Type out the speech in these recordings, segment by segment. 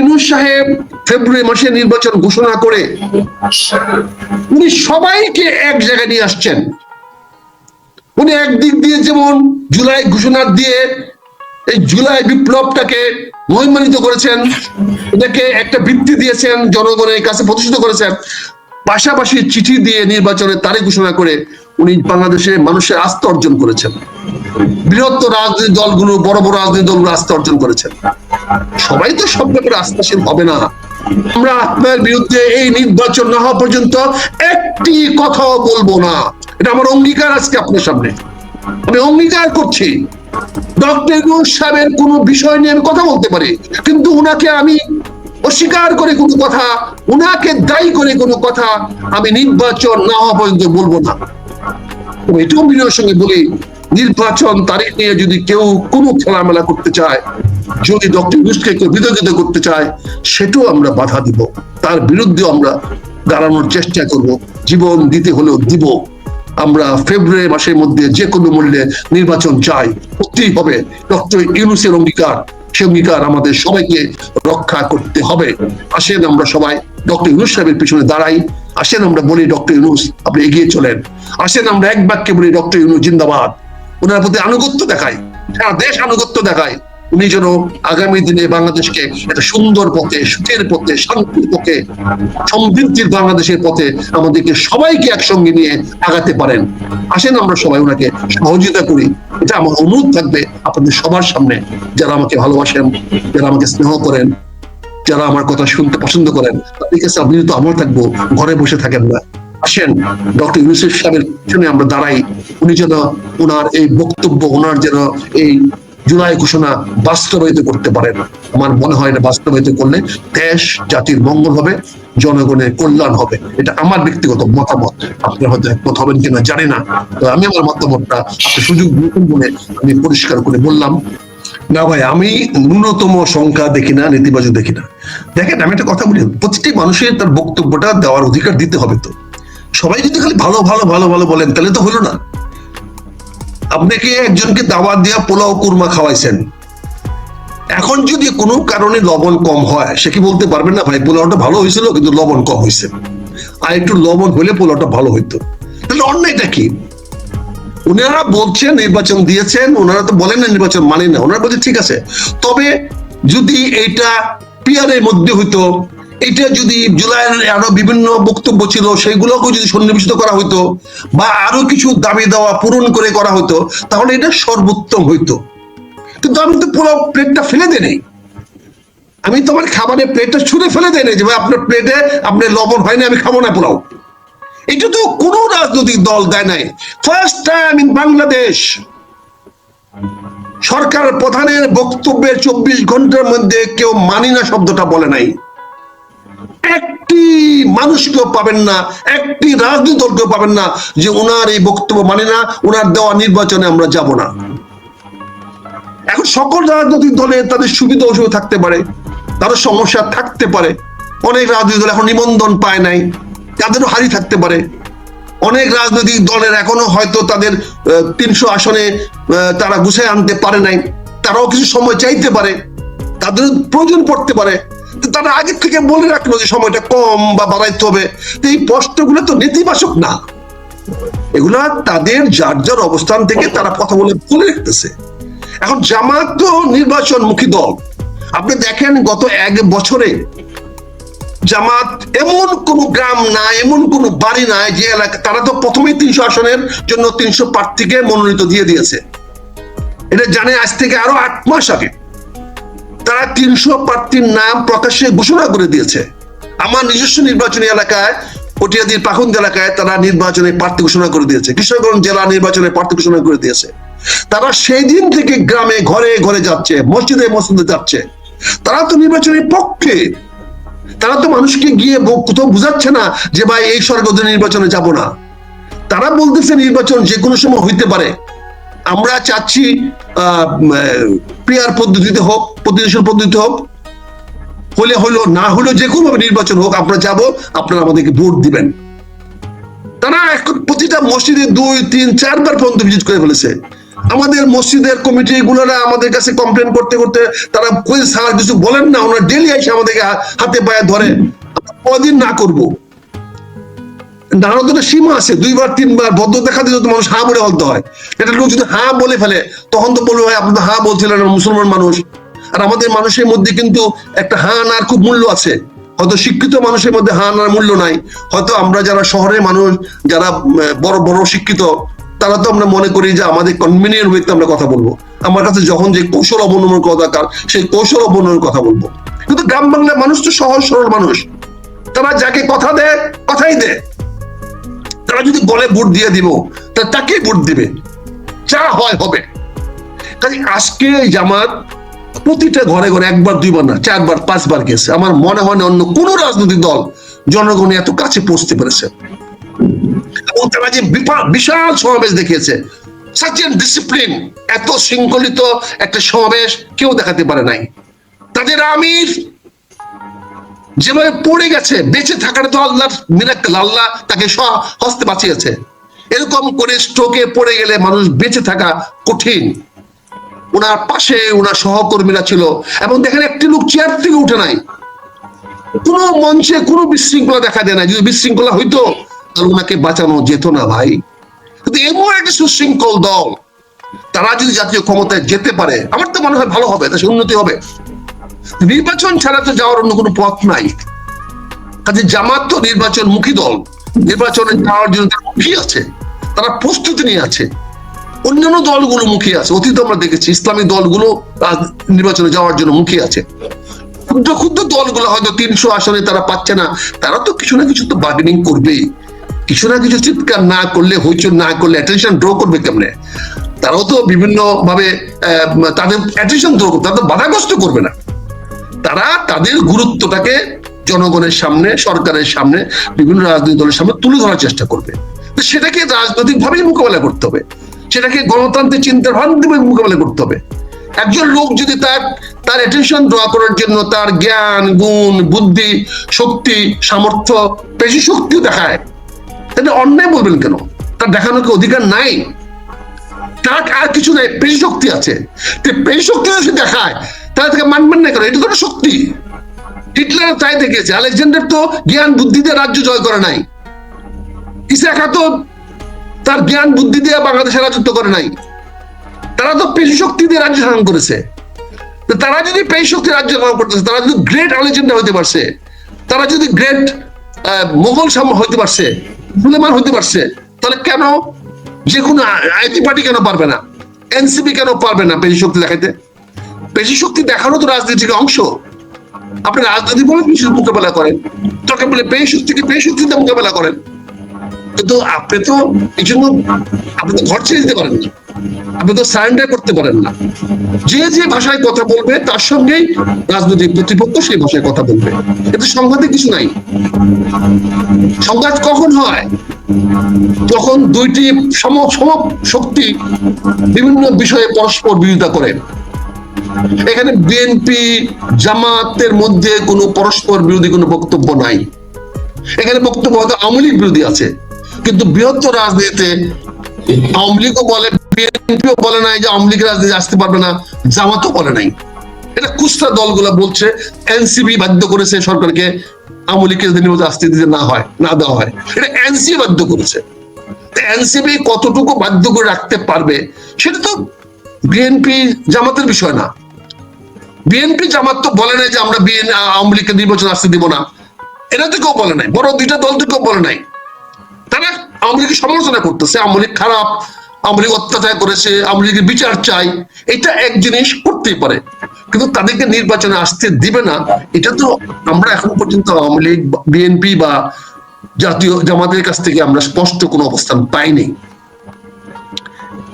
ইউনূস সাহেব ফেব্রুয়ারি মাসে নির্বাচন ঘোষণা করে উনি সবাইকে এক জায়গায় নিয়ে আসছেন। উনি একদিক দিয়ে যেমন জুলাই ঘোষণা দিয়ে এই জুলাই বিপ্লবটাকে মহিমান্বিত করেছেন, এটাকে একটা ভিত্তি দিয়েছেন, জনগণের কাছে প্রতিষ্ঠিত করেছেন, পাশাপাশি চিঠি দিয়ে নির্বাচনের তারিখ ঘোষণা করে উনি বাংলাদেশে মানুষের আস্থা অর্জন করেছেন। বৃহত্তর রাজনৈতিক দলগুলো, বড় বড় রাজনৈতিক দলগুলো আস্থা অর্জন করেছেন। সবাই তো সব ব্যাপারে আস্থাশীল হবে না। আমরা আপনার বিরুদ্ধে এই নির্বাচন না হওয়া পর্যন্ত একটি কথাও বলবো না, এটা আমার অঙ্গীকার। আজকে আপনার সামনে আমি অঙ্গীকার করছি, ডক্টর ইউনূস সাহেবের কোনো বিষয় নিয়ে আমি কথা বলতে পারি, কিন্তু উনাকে আমি অস্বীকার করে কোনো কথা, উনাকে দায়ী করে কোনো কথা আমি নির্বাচন না হওয়া পর্যন্ত বলবো না। এটাও বিনয়ের সঙ্গে বলি, নির্বাচন তারিখ নিয়ে যদি কেউ কোনো খেলামেলা করতে চায়, যদি ডক্টর ইউনূসকে কেউ বিতর্কিত করতে চায়, সেটাও আমরা বাধা দিব, তার বিরুদ্ধে আমরা দাঁড়ানোর চেষ্টা করব, জীবন দিতে হলেও দিব। আমরা ফেব্রুয়ারি মাসের মধ্যে যে কোনো মূল্যে নির্বাচন চাই, করতেই হবে। ডক্টর ইউনূসের অঙ্গীকার, সে অঙ্গীকার আমাদের সবাইকে রক্ষা করতে হবে। আসেন আমরা সবাই ডক্টর ইউনূস সাহেবের পিছনে দাঁড়াই। আসেন আমরা বলি, ডক্টর ইউনূস আপনি এগিয়ে চলেন। আসেন আমরা এক বাক্যে বলি, ডক্টর ইউনূস জিন্দাবাদ। ওনার প্রতি আনুগত্য দেখায়, সারা দেশ আনুগত্য দেখায়। উনি যেন আগামী দিনে বাংলাদেশকে একটা সুন্দর পথে, সুখের পথে, শান্তির পথে, সমৃদ্ধির বাংলাদেশের পথে আমাদেরকে সবাইকে একসঙ্গে নিয়ে আগাতে পারেন। আসেন আমরা সবাই ওনাকে সহযোগিতা করি। এটা আমার অনুরোধ থাকবে আপনাদের সবার সামনে, যারা আমাকে ভালোবাসেন, যারা আমাকে স্নেহ করেন, যারা আমার কথা শুনতে পছন্দ করেন, তাদের কাছে আপনি তো আমরা থাকবো, ঘরে বসে থাকেন না। আসেন ডক্টর ইউনূস সাহেবের পিছনে আমরা দাঁড়াই। উনি যেন ওনার এই বক্তব্য, ওনার যেন এই জুলাই ঘোষণা বাস্তবায়িত করতে পারেন। আমার মনে হয় এটা বাস্তবায়িত করলে দেশ জাতির মঙ্গল হবে, জনগণের কল্যাণ হবে। এটা আমার ব্যক্তিগত মতামত, আপনারা হয়তো একমত হবেন কিনা জানি না, তো আমি আমার মতামতটা আপনার সুযোগ নতুন বলে আমি পরিষ্কার করে বললাম। না ভাই, আমি ন্যূনতম সংখ্যা দেখি না, নেতিবাচক দেখি না। দেখেন, আমি একটা কথা বলি, প্রতিটি মানুষের তার বক্তব্যটা দেওয়ার অধিকার দিতে হবে। তো সবাই যদি খালি ভালো ভালো ভালো ভালো বলেন তাহলে তো হলো না। আপনাকে একজনকে দাওয়াত দিয়া পোলাও কুরমা খাওয়াইছেন, এখন যদি কোনো কারণে লবণ কম হয়, সে কি বলতে পারবেন না ভাই পোলাওটা ভালো হয়েছিল কিন্তু লবণ কম হয়েছে, আর একটু লবণ হলে পোলাওটা ভালো হইতো? তাহলে অন্যায়টা কি? ওনারা বলছেন নির্বাচন দিয়েছেন, ওনারা তো বলেন না নির্বাচন মানে না, ওনারা বলছে ঠিক আছে। তবে যদি এইটা পিয়ারের মধ্যে হইতো, এটা যদি জুলাইয়ের আরো বিভিন্ন বক্তব্য ছিল সেগুলোকে যদি সন্নিবেশিত করা হইতো, বা আরো কিছু দাবি দেওয়া পূরণ করে করা হইতো, তাহলে এটা সর্বোত্তম হইতো। কিন্তু আমি তো পুরো প্লেটটা ফেলে দেই নাই, আমি তো আমার খাবারের প্লেটটা ছুঁড়ে ফেলে দেই নাই যে ভাই আপনার প্লেটে আপনার লবণ হয়নি, আমি খাবো না পোলাও। এটা তো কোন রাজনৈতিক দল দেয় নাই। ফার্স্ট টাইম ইন বাংলাদেশ সরকার প্রধানের বক্তব্যের 24 ঘন্টার মধ্যে কেউ মানি না শব্দটা বলে নাই। একটি মানুষকেও পাবেন না, একটি রাজনৈতিক দলকেও পাবেন না যে ওনার এই বক্তব্য মানে না, ওনার দেওয়া নির্বাচনে আমরা যাব না। এখন সকল রাজনৈতিক দলে তাদের সুবিধা অসুবিধা থাকতে পারে, তাদের সমস্যা থাকতে পারে। অনেক রাজনৈতিক দল এখন নিবন্ধন পায় নাই, তাদেরও হারি থাকতে পারে। অনেক রাজনৈতিক দলের এখনো হয়তো তাদের 300 আসনে তারা গুছিয়ে আনতে পারে নাই, তারাও কিছু সময় চাইতে পারে, তাদের প্রয়োজন পড়তে পারে। তারা আগে থেকে বলে রাখলো যে সময়টা কম বা বাড়াইতে হবে। এই প্রশ্নগুলো তো নেতিবাচক না, এগুলা তাদের যার যার অবস্থান থেকে তারা কথা বলে রাখতেছে। এখন জামাত তো নির্বাচনমুখী দল। আপনি দেখেন গত 1 বছরে জামাত এমন কোন গ্রাম নাই, এমন কোন বাড়ি নাই যে এলাকা, তারা তো প্রথমেই 300 আসনের জন্য 300 প্রার্থীকে মনোনীত দিয়ে দিয়েছে। এটা জানে আজ থেকে আরো 8 মাস আগে তারা 300 প্রার্থীর নাম প্রকাশ্যে ঘোষণা করে দিয়েছে। আমার নিজস্ব নির্বাচনী এলাকায়, পটিয়াদির পাখন্দ এলাকায় তারা নির্বাচনে প্রার্থী ঘোষণা করে দিয়েছে, কিশোরগঞ্জ জেলা নির্বাচনে প্রার্থী ঘোষণা করে দিয়েছে। তারা সেই দিন থেকে গ্রামে ঘরে ঘরে যাচ্ছে, মসজিদে মসজিদে যাচ্ছে। তারা তো নির্বাচনের পক্ষে, তারা তো মানুষকে গিয়ে কোথাও বুঝাচ্ছে না যে ভাই এই সরকার নির্বাচনে যাব না। তারা বলতেছে নির্বাচন যে কোনো সময় হইতে পারে, আমরা চাচ্ছি পিয়ার পদ্ধতিতে হোক, প্রতিনিধিত্ব পদ্ধতিতে হোক, হলে হলো, না হলো যে কোনো ভাবে নির্বাচন হোক, আমরা যাব, আপনারা আমাদেরকে ভোট দিবেন। তারা এখন প্রতিটা মসজিদে 2, 3, 4 বার পর্যন্ত ভিজিট করে ফেলেছে। আমাদের মসজিদের কমিটি গুলোরা আমাদের কাছে কমপ্লেন করতে করতে তারা কই স্যার কিছু বলেন না, ওনারা ডেলি এসে আমাদেরকে হাতে পায়ে ধরে, কদিন না করবো। নারদের সীমা আছে, 2বার 3বার ভদ্র দেখা দিলে তো মানুষ হা বলে বলতে হয়। এটা লোক যদি হা বলে ফেলে তখন তো বলবে ভাই আপনি তো হা বলছিলেন, মুসলমান মানুষ। আর আমাদের মানুষের মধ্যে কিন্তু একটা হা নার খুব মূল্য আছে। হয়তো শিক্ষিত মানুষের মধ্যে হা নার মূল্য নাই, হয়তো আমরা যারা শহরের মানুষ, যারা বড় বড় শিক্ষিত, তারা তো আমরা মনে করি যে আমাদের কনভিনিয়েন্ট ওয়েতে আমরা কথা বলবো। আমার কাছে যখন যে কৌশল অবলম্বনের কথা দরকার সেই কৌশল অবলম্বনের কথা বলবো। কিন্তু গ্রাম বাংলার মানুষ তো সহজ সরল মানুষ, তারা যাকে কথা দেয় কথাই দেয়। তারা যদি বলে ভোট দিয়ে দিব তা তাকে ভোট দিবে, যা হয় হবে। কাজে আজকে জামাত প্রতিটা ঘরে ঘরে 1বার 2বার না 4বার 5বার গেছে। আমার মনে হয় না অন্য কোন রাজনৈতিক দল জনগণের এত কাছে পৌঁছতে পেরেছে। এবং তারা যে বিশাল সমাবেশ দেখিয়েছে, সার্টেন ডিসিপ্লিন, এত শৃঙ্খলিত একটা সমাবেশ কেউ দেখাতে পারে নাই। তাদের আমির যেভাবে পড়ে গেছে, বেঁচে থাকার তো আল্লাহর মিরাক্কেল, আল্লাহ তাকে হস্তে বাঁচিয়েছে। এরকম করে স্ট্রোকে পড়ে গেলে মানুষ বেঁচে থাকা কঠিন। ওনার পাশে ওনার সহকর্মীরা ছিল, এবং দেখেন একটি লোক চেয়ার থেকে উঠে নাই, কোনো মঞ্চে কোনো বিশৃঙ্খলা দেখা দেয় না। যদি বিশৃঙ্খলা হইতো তাহলে ওনাকে বাঁচানো যেত না ভাই। কিন্তু এমন একটা সুশৃঙ্খল দল, তারা যদি জাতীয় ক্ষমতায় যেতে পারে আমার তো মনে হয় ভালো হবে, তার উন্নতি হবে। নির্বাচন ছাড়া তো যাওয়ার অন্য কোনো পথ নাই। কাজে জামাত তো নির্বাচন মুখী দল, নির্বাচনে যাওয়ার জন্য তারা মুখী আছে, তারা প্রস্তুতি নিয়ে আছে। অন্যান্য দলগুলো মুখী আছে, অতীতে আমরা দেখেছি ইসলামী দলগুলো নির্বাচনে যাওয়ার জন্য মুখী আছে। ক্ষুদ্র ক্ষুদ্র দলগুলো হয়তো 300 আসনে তারা পাচ্ছে না, তারা তো কিছু না কিছু তো বার্গেনিং করবেই, কিছু না কিছু চিৎকার না করলে, হইচই না করলে অ্যাটেনশন ড্র করবে কেমনে? তারাও তো বিভিন্ন ভাবে তাদের অ্যাটেনশন ড্র করবে, তাদের বাধাগ্রস্ত করবে না। তারা তাদের গুরুত্বটাকে জনগণের সামনে, সরকারের সামনে, বিভিন্ন রাজনৈতিক দলের সামনে তুলে ধরার চেষ্টা করবে। সেটাকে রাজনৈতিক ভাবেই মোকাবেলা করতে হবে, সেটাকে গণতান্ত্রিক চিন্তার ভাবে মোকাবেলা করতে হবে। একজন লোক যদি তার অ্যাটেনশন ড্র করার জন্য তার জ্ঞান, গুণ, বুদ্ধি, শক্তি, সামর্থ্য, পেশি শক্তিও দেখায়, তাহলে অন্যায় বলবেন কেন? তার দেখানোর কি অধিকার নাই? তার আর কিছু নাই, পেশি শক্তি আছে। পেশি শক্তি যদি দেখায় তাহলে তাকে মানবেন না কেন? এটা তো শক্তি। হিটলার তাই দেখেছে, আলেকজান্ডার তো জ্ঞান বুদ্ধি দিয়ে রাজ্য জয় করে নাই, ইসা খা তো তার জ্ঞান বুদ্ধি দিয়ে বাংলাদেশের রাজত্ব করে নাই। তারা তো পেশি শক্তি দিয়ে রাজ্য শাসন করেছে। তারা যদি পেশি শক্তি রাজ্য শাসন করতেছে, তারা যদি গ্রেট আলেকজান্ডার হইতে পারছে, তারা যদি গ্রেট মোগল হইতে পারছে, সুলেমান হইতে পারছে, তাহলে কেন যে কোনো আইটি পার্টি কেন পারবে না? এনসিপি কেন পারবে না পেশি শক্তি দেখাইতে? পেশি শক্তি দেখানো তো রাজনীতির অংশ। আপনি রাজনীতি বলে মোকাবেলা করেন, তোকে বলে পেশি শক্তিকে পেশি শক্তিতে মোকাবেলা করেন। কিন্তু আপনি তো এই জন্য আপনি তো ঘর ছেড়ে দিতে পারেন না, আপনি তো সারেন্ডার করতে পারেন না। যে যে ভাষায় কথা বলবে তার সঙ্গেই রাজনৈতিক প্রতিপক্ষ সেই ভাষায় কথা বলবে। এতে সংঘাতে কিছু নাই। সংঘাত কখন হয়? তখন দুইটি সম শক্তি বিভিন্ন বিষয়ে পরস্পর বিরোধিতা করে। এখানে বিএনপি জামাতের মধ্যে কোনো পরস্পর বিরোধী কোনো বক্তব্য নাই। এখানে বক্তব্য হয়তো আওয়ামী লীগ বিরোধী আছে, কিন্তু বৃহত্তর রাজনীতিতে আওয়ামী লীগও বলে, বিএনপিও বলে নাই যে আওয়ামী লীগ রাজনীতি আসতে পারবে না, জামাতও বলে নাই। এটা খুচরা দলগুলো বলছে। এনসিপি বাধ্য করেছে সরকারকে আওয়ামী লীগকে যদি নির্বাচন আসতে দিতে না দেওয়া হয়, এটা এনসিপি বাধ্য করেছে। এনসিপি কতটুকু বাধ্য করে রাখতে পারবে সেটা তো বিএনপি জামাতের বিষয় না। বিএনপি জামাত তো বলে নাই যে আমরা আওয়ামী লীগকে নির্বাচন আসতে দিব না, এটা তো কেউ বলে নাই। বড় দুইটা দল তো কেউ বলে নাই। তারা আওয়ামী লীগের সমালোচনা করতেছে, আওয়ামী লীগ খারাপ, আওয়ামী লীগ অত্যাচার করেছে, আওয়ামী লীগের বিচার চাই, এটা এক জিনিস করতেই পারে, কিন্তু তাদেরকে নির্বাচনে আসতে দিবে না, এটা তো আমরা এখন পর্যন্ত আওয়ামী লীগ, বিএনপি বা জাতীয় জামাতের কাছ থেকে আমরা স্পষ্ট কোনো অবস্থান পাইনি।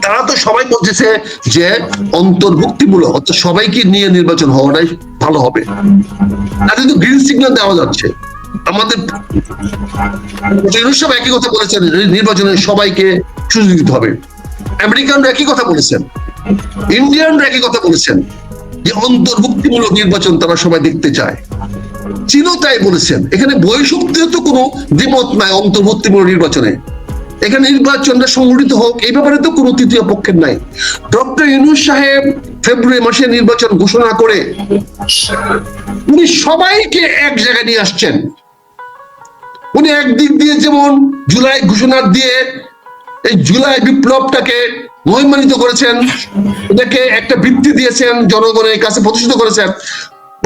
তারা তো সবাই বলতেছে যে অন্তর্ভুক্তিমূলক, অর্থাৎ সবাইকে নিয়ে নির্বাচন হওয়াটাই ভালো হবে। তাদের তো গ্রিন সিগন্যাল দেওয়া যাচ্ছে। আমাদের সব একই কথা বলেছেন, নির্বাচনে সবাইকে সুযোগ দিতে হবে। আমেরিকানরা একই কথা বলেছেন, ইন্ডিয়ানরা একই কথা বলেছেন যে অন্তর্ভুক্তিমূলক নির্বাচন তারা সবাই দেখতে চায়। চীনও তাই বলেছেন। এখানে বৈশক্তির তো কোনো দ্বিমত নাই অন্তর্ভুক্তিমূলক নির্বাচনে। এখানে নির্বাচনটা সংগঠিত হোক, এই ব্যাপারে তো কোনো তৃতীয় পক্ষের নাই। ডক্টর ইউনূস সাহেব ফেব্রুয়ারি মাসে নির্বাচন ঘোষণা করে উনি সবাইকে এক জায়গায় নিয়ে আসছেন। উনি একদিক দিয়ে যেমন জুলাই ঘোষণা দিয়ে এই জুলাই বিপ্লবটাকে মহিমান্বিত করেছেন, এটাকে একটা ভিত্তি দিয়েছেন, জনগণের কাছে প্রতিষ্ঠিত করেছেন,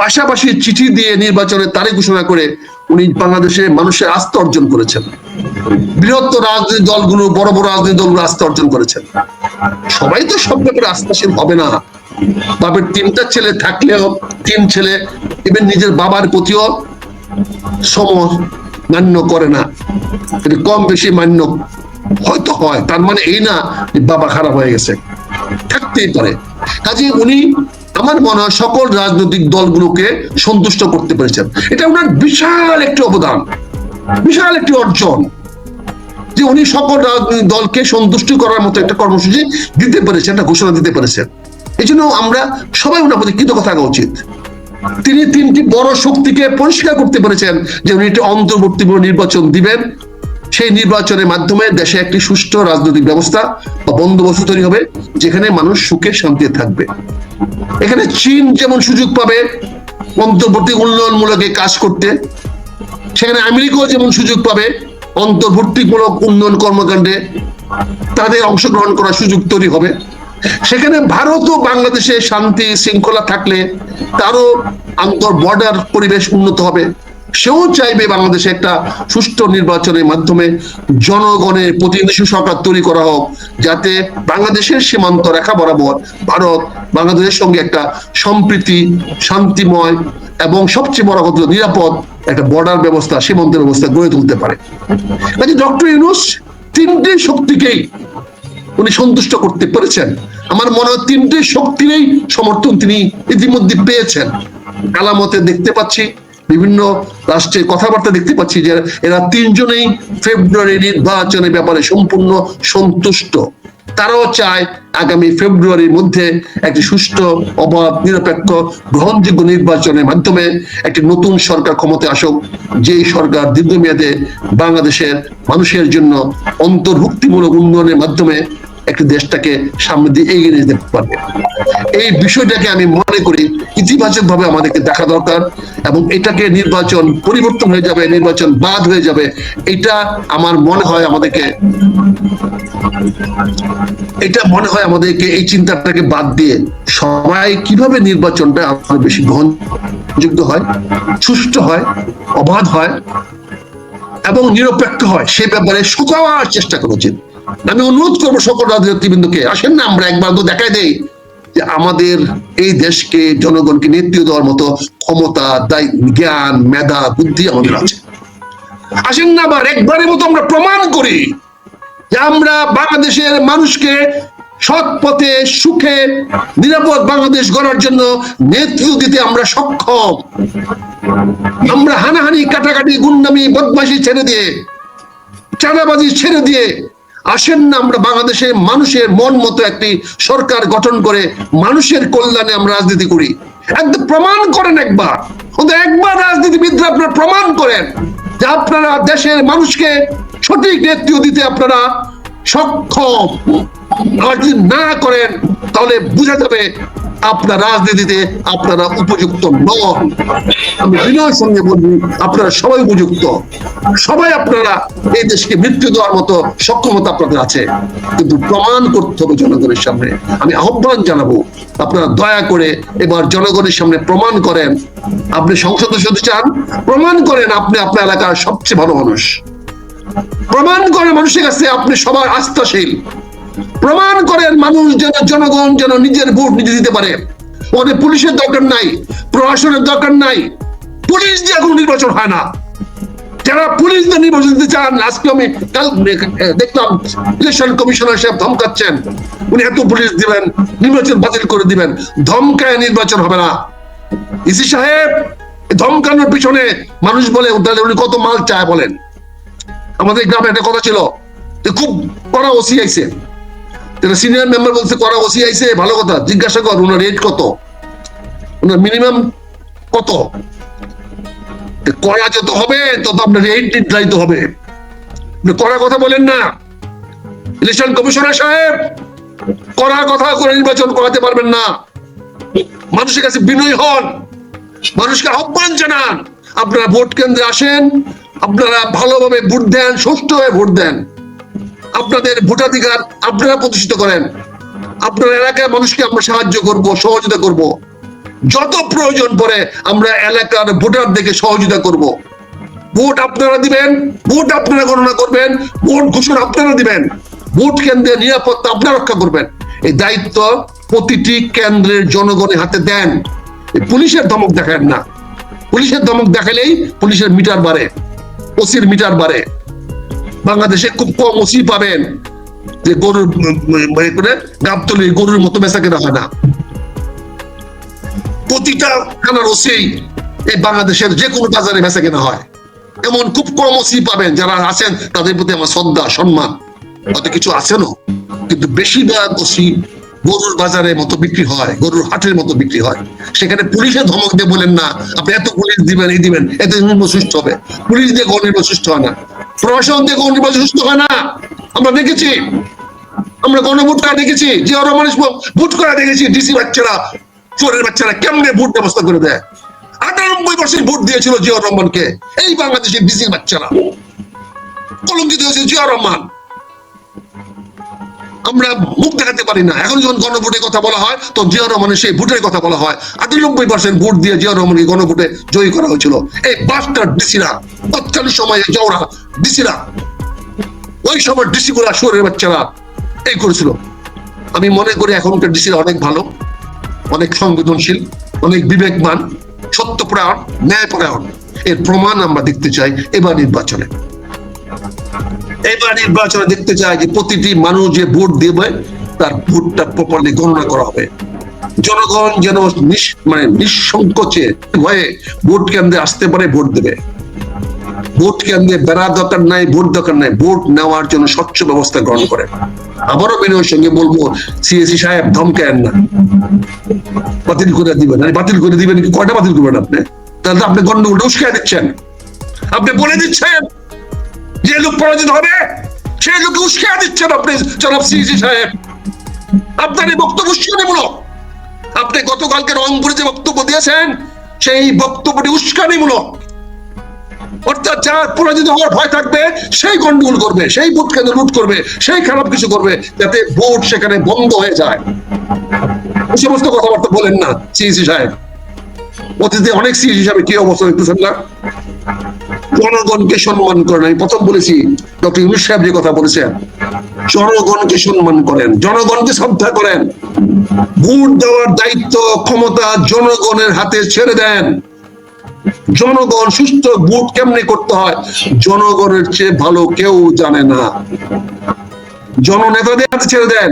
পাশাপাশি চিঠি দিয়ে নির্বাচনের তারিখ ঘোষণা করে উনি বাংলাদেশে মানুষের আস্থা অর্জন করেছেন। বৃহত্তর রাজনৈতিক দলগুলো, বড় বড় রাজনৈতিক দলগুলো আস্থা অর্জন করেছেন। সবাই তো সব ব্যাপারে আস্থাশীল হবে না। বাপের তিনটা ছেলে থাকলেও তিন ছেলে ইভেন নিজের বাবার প্রতিও মান্য করে না, কম বেশি মান্য হয়তো হয়, তার মানে এই না বাবা খারাপ হয়ে গেছে, থাকতেই পারে। কাজে উনি আমার মনে হয় সকল রাজনৈতিক দলগুলোকে সন্তুষ্ট করতে পেরেছেন। এটা ওনার বিশাল একটি অবদান, বিশাল একটি অর্জন যে উনি সকল রাজনৈতিক দলকে সন্তুষ্ট করার মতো একটা কর্মসূচি দিতে পেরেছেন, একটা ঘোষণা দিতে পেরেছেন। এই জন্য আমরা সবাই ওনার প্রতি কৃতজ্ঞ থাকা উচিত। তিনি তিনটি বড় শক্তিকে পরিষ্কার করতে পেরেছেন যে উনি একটি অন্তর্বর্তী নির্বাচন দিবেন, সেই নির্বাচনের মাধ্যমে দেশে একটি সুষ্ঠু রাজনৈতিক ব্যবস্থা বা বন্দোবস্ত তৈরি হবে যেখানে মানুষ সুখে শান্তিতে থাকবে। এখানে চীন যেমন সুযোগ পাবে অন্তর্বর্তী উন্নয়নমূলক কাজ করতে, সেখানে আমেরিকাও যেমন সুযোগ পাবে অন্তর্বর্তীমূলক উন্নয়ন কর্মকাণ্ডে তাদের অংশগ্রহণ করার সুযোগ তৈরি হবে। সেখানে ভারত ও বাংলাদেশে শান্তি শৃঙ্খলা থাকলে তারও আন্তর বর্ডার পরিবেশ উন্নত হবে। সেও চাইবে বাংলাদেশে একটা সুষ্ঠু নির্বাচনের মাধ্যমে জনগণের প্রতিনিধি সরকার তৈরি করা হোক, যাতে বাংলাদেশের সীমান্ত রেখা বরাবর ভারত বাংলাদেশের সঙ্গে একটা সম্প্রীতি, শান্তিময় এবং সবচেয়ে বড় কথা নিরাপদ একটা বর্ডার ব্যবস্থা, সীমান্ত ব্যবস্থা গড়ে তুলতে পারে। কাজে ডক্টর ইউনূস তিনটে শক্তিকেই উনি সন্তুষ্ট করতে পেরেছেন। আমার মনে হয় তিনটে শক্তিরই সমর্থন তিনি ইতিমধ্যে পেয়েছেন। আলামতে দেখতে পাচ্ছি, বিভিন্ন রাষ্ট্রের কথাবার্তা দেখতে পাচ্ছি যে এরা তিনজনেই ফেব্রুয়ারি নির্বাচনের ব্যাপারে সম্পূর্ণ সন্তুষ্ট। তারাও চায় আগামী ফেব্রুয়ারির মধ্যে একটি সুষ্ঠু, অবাধ, নিরপেক্ষ, গ্রহণযোগ্য নির্বাচনের মাধ্যমে একটি নতুন সরকার ক্ষমতায় আসুক, যেই সরকার দীর্ঘমেয়াদে বাংলাদেশের মানুষের জন্য অন্তর্ভুক্তিমূলক উন্নয়নের মাধ্যমে একটি দেশটাকে সামনে দিয়ে এগিয়ে নিয়ে যেতে পারবে। এই বিষয়টাকে আমি মনে করি ইতিবাচক ভাবে আমাদেরকে দেখা দরকার, এবং এটাকে নির্বাচন পরিবর্তন হয়ে যাবে, নির্বাচন বাদ হয়ে যাবে, এটা আমার মনে হয় আমাদেরকে এই চিন্তাটাকে বাদ দিয়ে সবাই কিভাবে নির্বাচনটা আরো বেশি গ্রহণযোগ্য হয়, সুষ্ঠু হয়, অবাধ হয় এবং নিরপেক্ষ হয় সে ব্যাপারে সবার চেষ্টা করা উচিত। আমি অনুরোধ করবো সকল রাজনীতিবৃন্দকে, আসেন না আমরা একবার তো দেখাই দেই যে আমাদের এই দেশকে, জনগণকে নেতৃত্ব দেওয়ার মতো ক্ষমতা, জ্ঞান, মেধা, বুদ্ধি আমাদের আছে। আসেন না আবার একবারের মতো আমরা প্রমাণ করি যে আমরা বাংলাদেশের মানুষকে সৎ পথে, সুখে, নিরাপদ বাংলাদেশ গড়ার জন্য নেতৃত্ব দিতে আমরা সক্ষম। আমরা হানাহানি, কাটাকাটি, গুন্ডামি, বদমাশি ছেড়ে দিয়ে, চাঁদাবাজি ছেড়ে দিয়ে আসেন না আমরা বাংলাদেশের মানুষের মন মতো একটি সরকার গঠন করে মানুষের কল্যাণে আমরা রাজনীতি করি। একদম প্রমাণ করেন একবার, একবার রাজনীতিবিদরা আপনারা প্রমাণ করেন যে আপনারা দেশের মানুষকে সঠিক নেতৃত্ব দিতে আপনারা সক্ষম। আর যদি না করেন তাহলে বোঝা যাবে আপনার রাজনীতিতে আপনারা উপযুক্ত নন। আমি বিনয়ের সঙ্গে বলবি আপনারা সবাই উপযুক্ত, সবাই আপনারা এই দেশকে মৃত্যু দেওয়ার মতো সক্ষমতা আপনাদের আছে, কিন্তু প্রমাণ করতে হবে জনগণের সামনে। আমি আহ্বান জানাবো আপনারা দয়া করে এবার জনগণের সামনে প্রমাণ করেন। আপনি সংসদ সদস্য চান, প্রমাণ করেন আপনি আপনার এলাকার সবচেয়ে ভালো মানুষ, প্রমাণ করেন মানুষের কাছে আপনি সবার আস্থাশীল, প্রমাণ করেন মানুষ যেন, জনগণ যেন নিজের ভোট নিজে দিতে পারে। ওদের পুলিশের দরকার নাই, প্রশাসনের দরকার নাই, পুলিশ দিয়ে এখন নির্বাচন হয় না। যারা পুলিশ দিয়ে নির্বাচন দিতে চান, আজকে আমি দেখলাম ইলেকশন কমিশনার সাহেব ধমকাচ্ছেন, উনি এত পুলিশ দিবেন, নির্বাচন বাতিল করে দিবেন। ধমকায় নির্বাচন হবে না। ইসি সাহেব ধমকানোর পিছনে মানুষ বলে উনি কত মাল চায় বলেন। আমাদের গ্রামে একটা কথা ছিল যে খুব কড়া ওসি আইছে, সিনিয়র মেম্বার বলছে কড়া ওসি আইছে, ভালো কথা, জিজ্ঞাসা কর ওনার রেট কত, ওনার মিনিমাম কত। কড়া যত হবে তত আপনার রেট নির্ধারিত হবে। কড়া কথা বলেন না, ইলেকশন কমিশনার সাহেব, কড়া কথা করে নির্বাচন করাতে পারবেন না। মানুষের কাছে বিনয়ী হন, মানুষকে আহ্বান জানান, আপনারা ভোট কেন্দ্রে আসেন, আপনারা ভালোভাবে ভোট দেন, সুষ্ঠুভাবে ভোট দেন, আপনাদের ভোটাধিকার আপনারা প্রতিষ্ঠিত করেন। আপনার এলাকার মানুষকে আমরা সাহায্য করব, সহযোগিতা করব, যত প্রয়োজন পড়ে আমরা এলাকার ভোটারদেরকে সহযোগিতা করব। ভোট আপনারা দিবেন, ভোট আপনারা গণনা করবেন, ভোট ঘোষণা আপনারা দিবেন, ভোট কেন্দ্রের নিরাপত্তা আপনারা রক্ষা করবেন। এই দায়িত্ব প্রতিটি কেন্দ্রের জনগণের হাতে দেন। পুলিশের ধমক দেখান না। পুলিশের ধমক দেখালেই পুলিশের মিটার বাড়ে, ওসির মিটার বাড়ে। বাংলাদেশে খুব কম ওসি পাবেন যে গরুর গাবতলি গরুর মতো বেচা কেনা হয় না। প্রতিটা থানার ওসি এই বাংলাদেশের যে কোনো বাজারে বেচা কেনা হয়। এমন খুব কম ওসি পাবেন যারা আছেন তাদের প্রতি আমার শ্রদ্ধা সম্মান, হয়তো কিছু আছেনও, কিন্তু বেশিরভাগ ওসি গরুর বাজারের মতো বিক্রি হয়, গরুর হাটের মতো বিক্রি হয়। সেখানে পুলিশের ধমক দিয়ে বলেন না আপনি এত পুলিশ দিবেন, এই দিবেন, এতে নির্বাচন সুষ্ঠু হবে। পুলিশ দিয়ে গণনির্বাচন সুষ্ঠু হয় না, প্রশাসন দিয়ে গণনির্বাচন সুষ্ঠু হয় না। আমরা দেখেছি, আমরা গণভোট করা দেখেছি, যে আরো মানুষ ভোট করা দেখেছি। ডিসি বাচ্চারা, চোরের বাচ্চারা কেমনে ভোট ব্যবস্থা করে দেয়। 98% ভোট দিয়েছিল জিয়াউর রহমানকে এই বাংলাদেশের ডিসি বাচ্চারা। কলঙ্কিত হয়েছে জিয়াউর রহমান। আমরা মুখ দেখাতে পারি না। এখন যখন গণভোটের কথা বলা হয় তো জিয়াউর রহমানের সেই ভোটের কথা বলা হয়। 98% ভোট দিয়ে জিয়াউর রহমানকে গণভোটে জয়ী করা হয়েছিল। এই বাস্টার ডিসিরা, তৎকালীন সময়ে জওরা ডিসিরা, ওই সময় ডিসি গুলা শহরের বাচ্চারা এই করেছিল। আমি মনে করি এখনকার ডিসিরা অনেক ভালো, অনেক সংবেদনশীল, অনেক বিবেকবান, সত্যপরায়ণ, ন্যায়পরায়ণ। এর প্রমাণ আমরা দেখতে চাই এবার নির্বাচনে। এবার নির্বাচনে দেখতে চাই যে প্রতিটি মানুষ যে ভোট দেবে তার ভোটটা প্রপারলি গণনা করা হবে। জনগণ যেন নিঃসংকোচে ভয়ে ভোট কেন্দ্রে আসতে পারে, ভোট দেবে। ভোট কেন্দ্রে বেড়া দরকার নাই, ভোট দরকার নাই, ভোট নেওয়ার জন্য স্বচ্ছ ব্যবস্থা গ্রহণ করে। আবারও বিনয়ের সঙ্গে বলবো, সিএসি সাহেব ধমকায়েন না, বাতিল করে দিবেন। বাতিল করে দিবেন কি, কয়টা বাতিল করবেন আপনি? তাহলে আপনি গন্ডগোলটা উস্কায় দিচ্ছেন। আপনি বলে দিচ্ছেন যে লোক পরাজিত হবে, সেই লোককে উস্কায় দিচ্ছেন আপনি, জনাব সিএসি সাহেব। আপনার এই বক্তব্য উস্কানিমূলক। আপনি গতকালকে রংপুরে যে বক্তব্য দিয়েছেন সেই বক্তব্যটি উস্কানিমূলক। অর্থাৎ যার পরাজিত হওয়ার ভয় থাকবে সেই গন্ডগোল করবে, সেই ভোট কেন্দ্র লুট করবে, সেই খারাপ কিছু করবে, যাতে ভোট সেখানে বন্ধ হয়ে যায়। ওই সমস্ত কথাবার্তা বলেন না সিএসি সাহেব। অতীতে অনেক সিএসি সাহেব কি অবস্থা দেখতেছেন না? জনগণকে সম্মান করেন। আমি প্রথম বলেছি, ডক্টর ইউনূস সাহেব যে কথা বলেছেন, জনগণকে সম্মান করেন, জনগণকে শ্রদ্ধা করেন। ভোট দেওয়ার দায়িত্ব, ক্ষমতা জনগণের হাতে ছেড়ে দেন। জনগণ সুস্থ ভোট কেমনে করতে হয় জনগণের চেয়ে ভালো কেউ জানে না। জননেতাদের হাতে ছেড়ে দেন।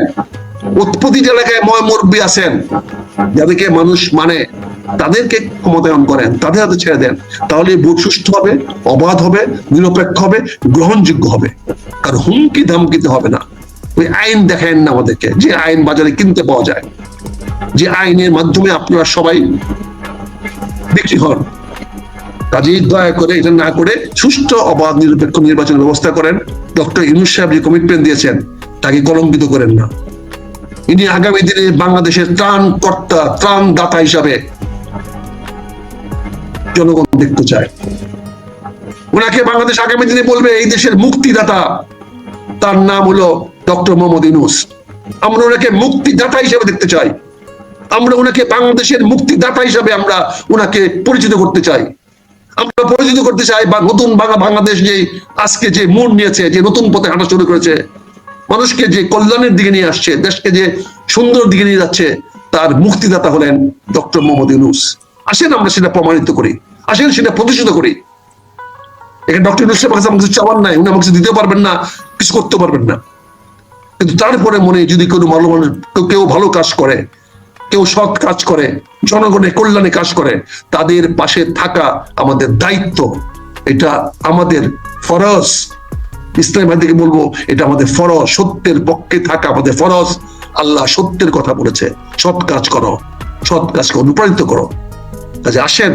প্রতিটি এলাকায় মুরব্বী আছেন যাদেরকে মানুষ মানে, তাদেরকে ক্ষমতায়ন করেন, তাদের হাতে ছেড়ে দেন। তাহলে ভোট সুষ্ঠু হবে, অবাধ হবে, নিরপেক্ষ হবে, গ্রহণযোগ্য হবে। আর হুমকি ধামকিতে হবে না। ওই আইন দেখেন না আমাদেরকে, যে আইন বাজারে কিনতে পাওয়া যায়, যে আইনের মাধ্যমে আপনারা সবাই বিক্রি হন। কাজেই দয়া করে এটা না করে সুষ্ঠু অবাধ নিরপেক্ষ নির্বাচনের ব্যবস্থা করেন। ডক্টর ইউনূস সাহেব যে কমিটমেন্ট দিয়েছেন তাকে কলঙ্কিত করেন না। ইনি আগামী দিনে বাংলাদেশের ত্রাণকর্তা, ত্রাণদাতা হিসাবে জনগণ দেখতে চায়। ওনাকে বাংলাদেশ আগামী দিনে বলবে এই দেশের মুক্তিদাতা, তার নাম হলো ডক্টর মোহাম্মদ ইউনূস। আমরা ওনাকে মুক্তিদাতা হিসেবে দেখতে চাই। আমরা ওনাকে বাংলাদেশের মুক্তিদাতা হিসাবে আমরা ওনাকে পরিচিত করতে চাই। আমরা পরিচিত করতে চাই বা নতুন বাংলাদেশ যে আজকে যে মোড় নিয়েছে, যে নতুন পথে হাঁটা শুরু করেছে, মানুষকে যে কল্যাণের দিকে নিয়ে আসছে, দেশকে যে সুন্দর দিকে নিয়ে যাচ্ছে, তার মুক্তিদাতা হলেন ডক্টর মোহাম্মদ ইউনূস। আসেন আমরা সেটা প্রমাণিত করি, আসেন সেটা প্রতিষ্ঠিত করি। এখানে ডক্টর ইউনূস সাহেবের কাছে আমার কিছু চাওয়ার নাই, উনি আমাকে কিছু দিতে পারবেন না, কিছু করতে পারবেন না। কিন্তু তারপরে মনে যদি কোনো ভালো মানুষ, কেউ ভালো কাজ করে, কেউ সৎ কাজ করে, জনগণের কল্যাণে কাজ করে, তাদের পাশে থাকা আমাদের দায়িত্ব। এটা আমাদের ফরজ। ইসলামীকে বলবো এটা আমাদের ফরজ, সত্যের পক্ষে থাকা আমাদের ফরজ। আল্লাহ সত্যের কথা বলেছে, সৎ কাজ করো, সৎ কাজকে অনুপ্রাণিত করো। কাজে আসেন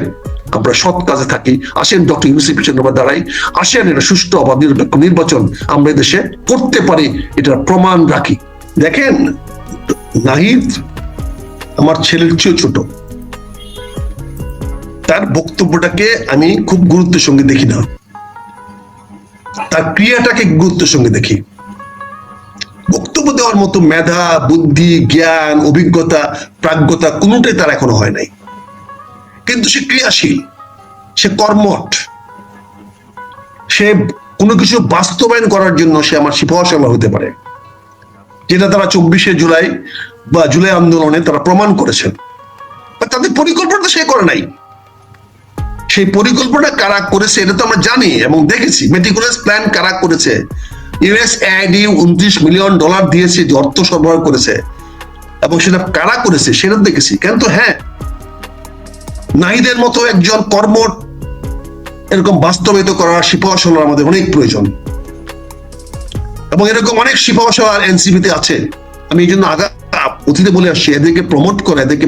আমরা সৎ কাজে থাকি, আসেন ডক্টর ইউনূসের পিছনে আমরা দাঁড়াই, আসেন এটা সুষ্ঠু অবাধ নিরপেক্ষ নির্বাচন আমরা দেশে করতে পারি, এটার প্রমাণ রাখি। দেখেন, নাহিদ আমার ছেলের চেয়েও ছোট, তার বক্তব্যটাকে আমি খুব গুরুত্বের সঙ্গে দেখি না, তার ক্রিয়াটাকে গুরুত্বের সঙ্গে দেখি। বক্তব্য দেওয়ার মতো মেধা, বুদ্ধি, জ্ঞান, অভিজ্ঞতা, প্রাজ্ঞতা কোনোটাই তার এখনো হয় নাই, কিন্তু সে ক্রিয়াশীল, সে কর্মঠ, সে কোনো কিছু বাস্তবায়ন করার জন্য সে আমার সিপাহসালার হতে পারে, যেটা তারা 24শে জুলাই বা জুলাই আন্দোলনে তারা প্রমাণ করেছেন। তাদের পরিকল্পনা সে করে নাই, সেই পরিকল্পনা কারা করেছে এটা তো আমরা জানি এবং দেখেছি। মেটিকুলাস প্ল্যান কারা করেছে, ইউএসএআইডি $29 মিলিয়ন দিয়েছে, যে অর্থ সরবরাহ করেছে, এবং সেটা কারা করেছে সেটা দেখেছি। কিন্তু হ্যাঁ, নাহিদের মতো একজন কর্মঠ এরকম বাস্তবায়িত করার সিপাহসালার আমাদের অনেক প্রয়োজন, এবং এরকম অনেক সিপাহসালার এনসিপিতে আছে। আমি এই জন্য অতীতে বলে আসছি, এদেরকে প্রমোট করা, এদেরকে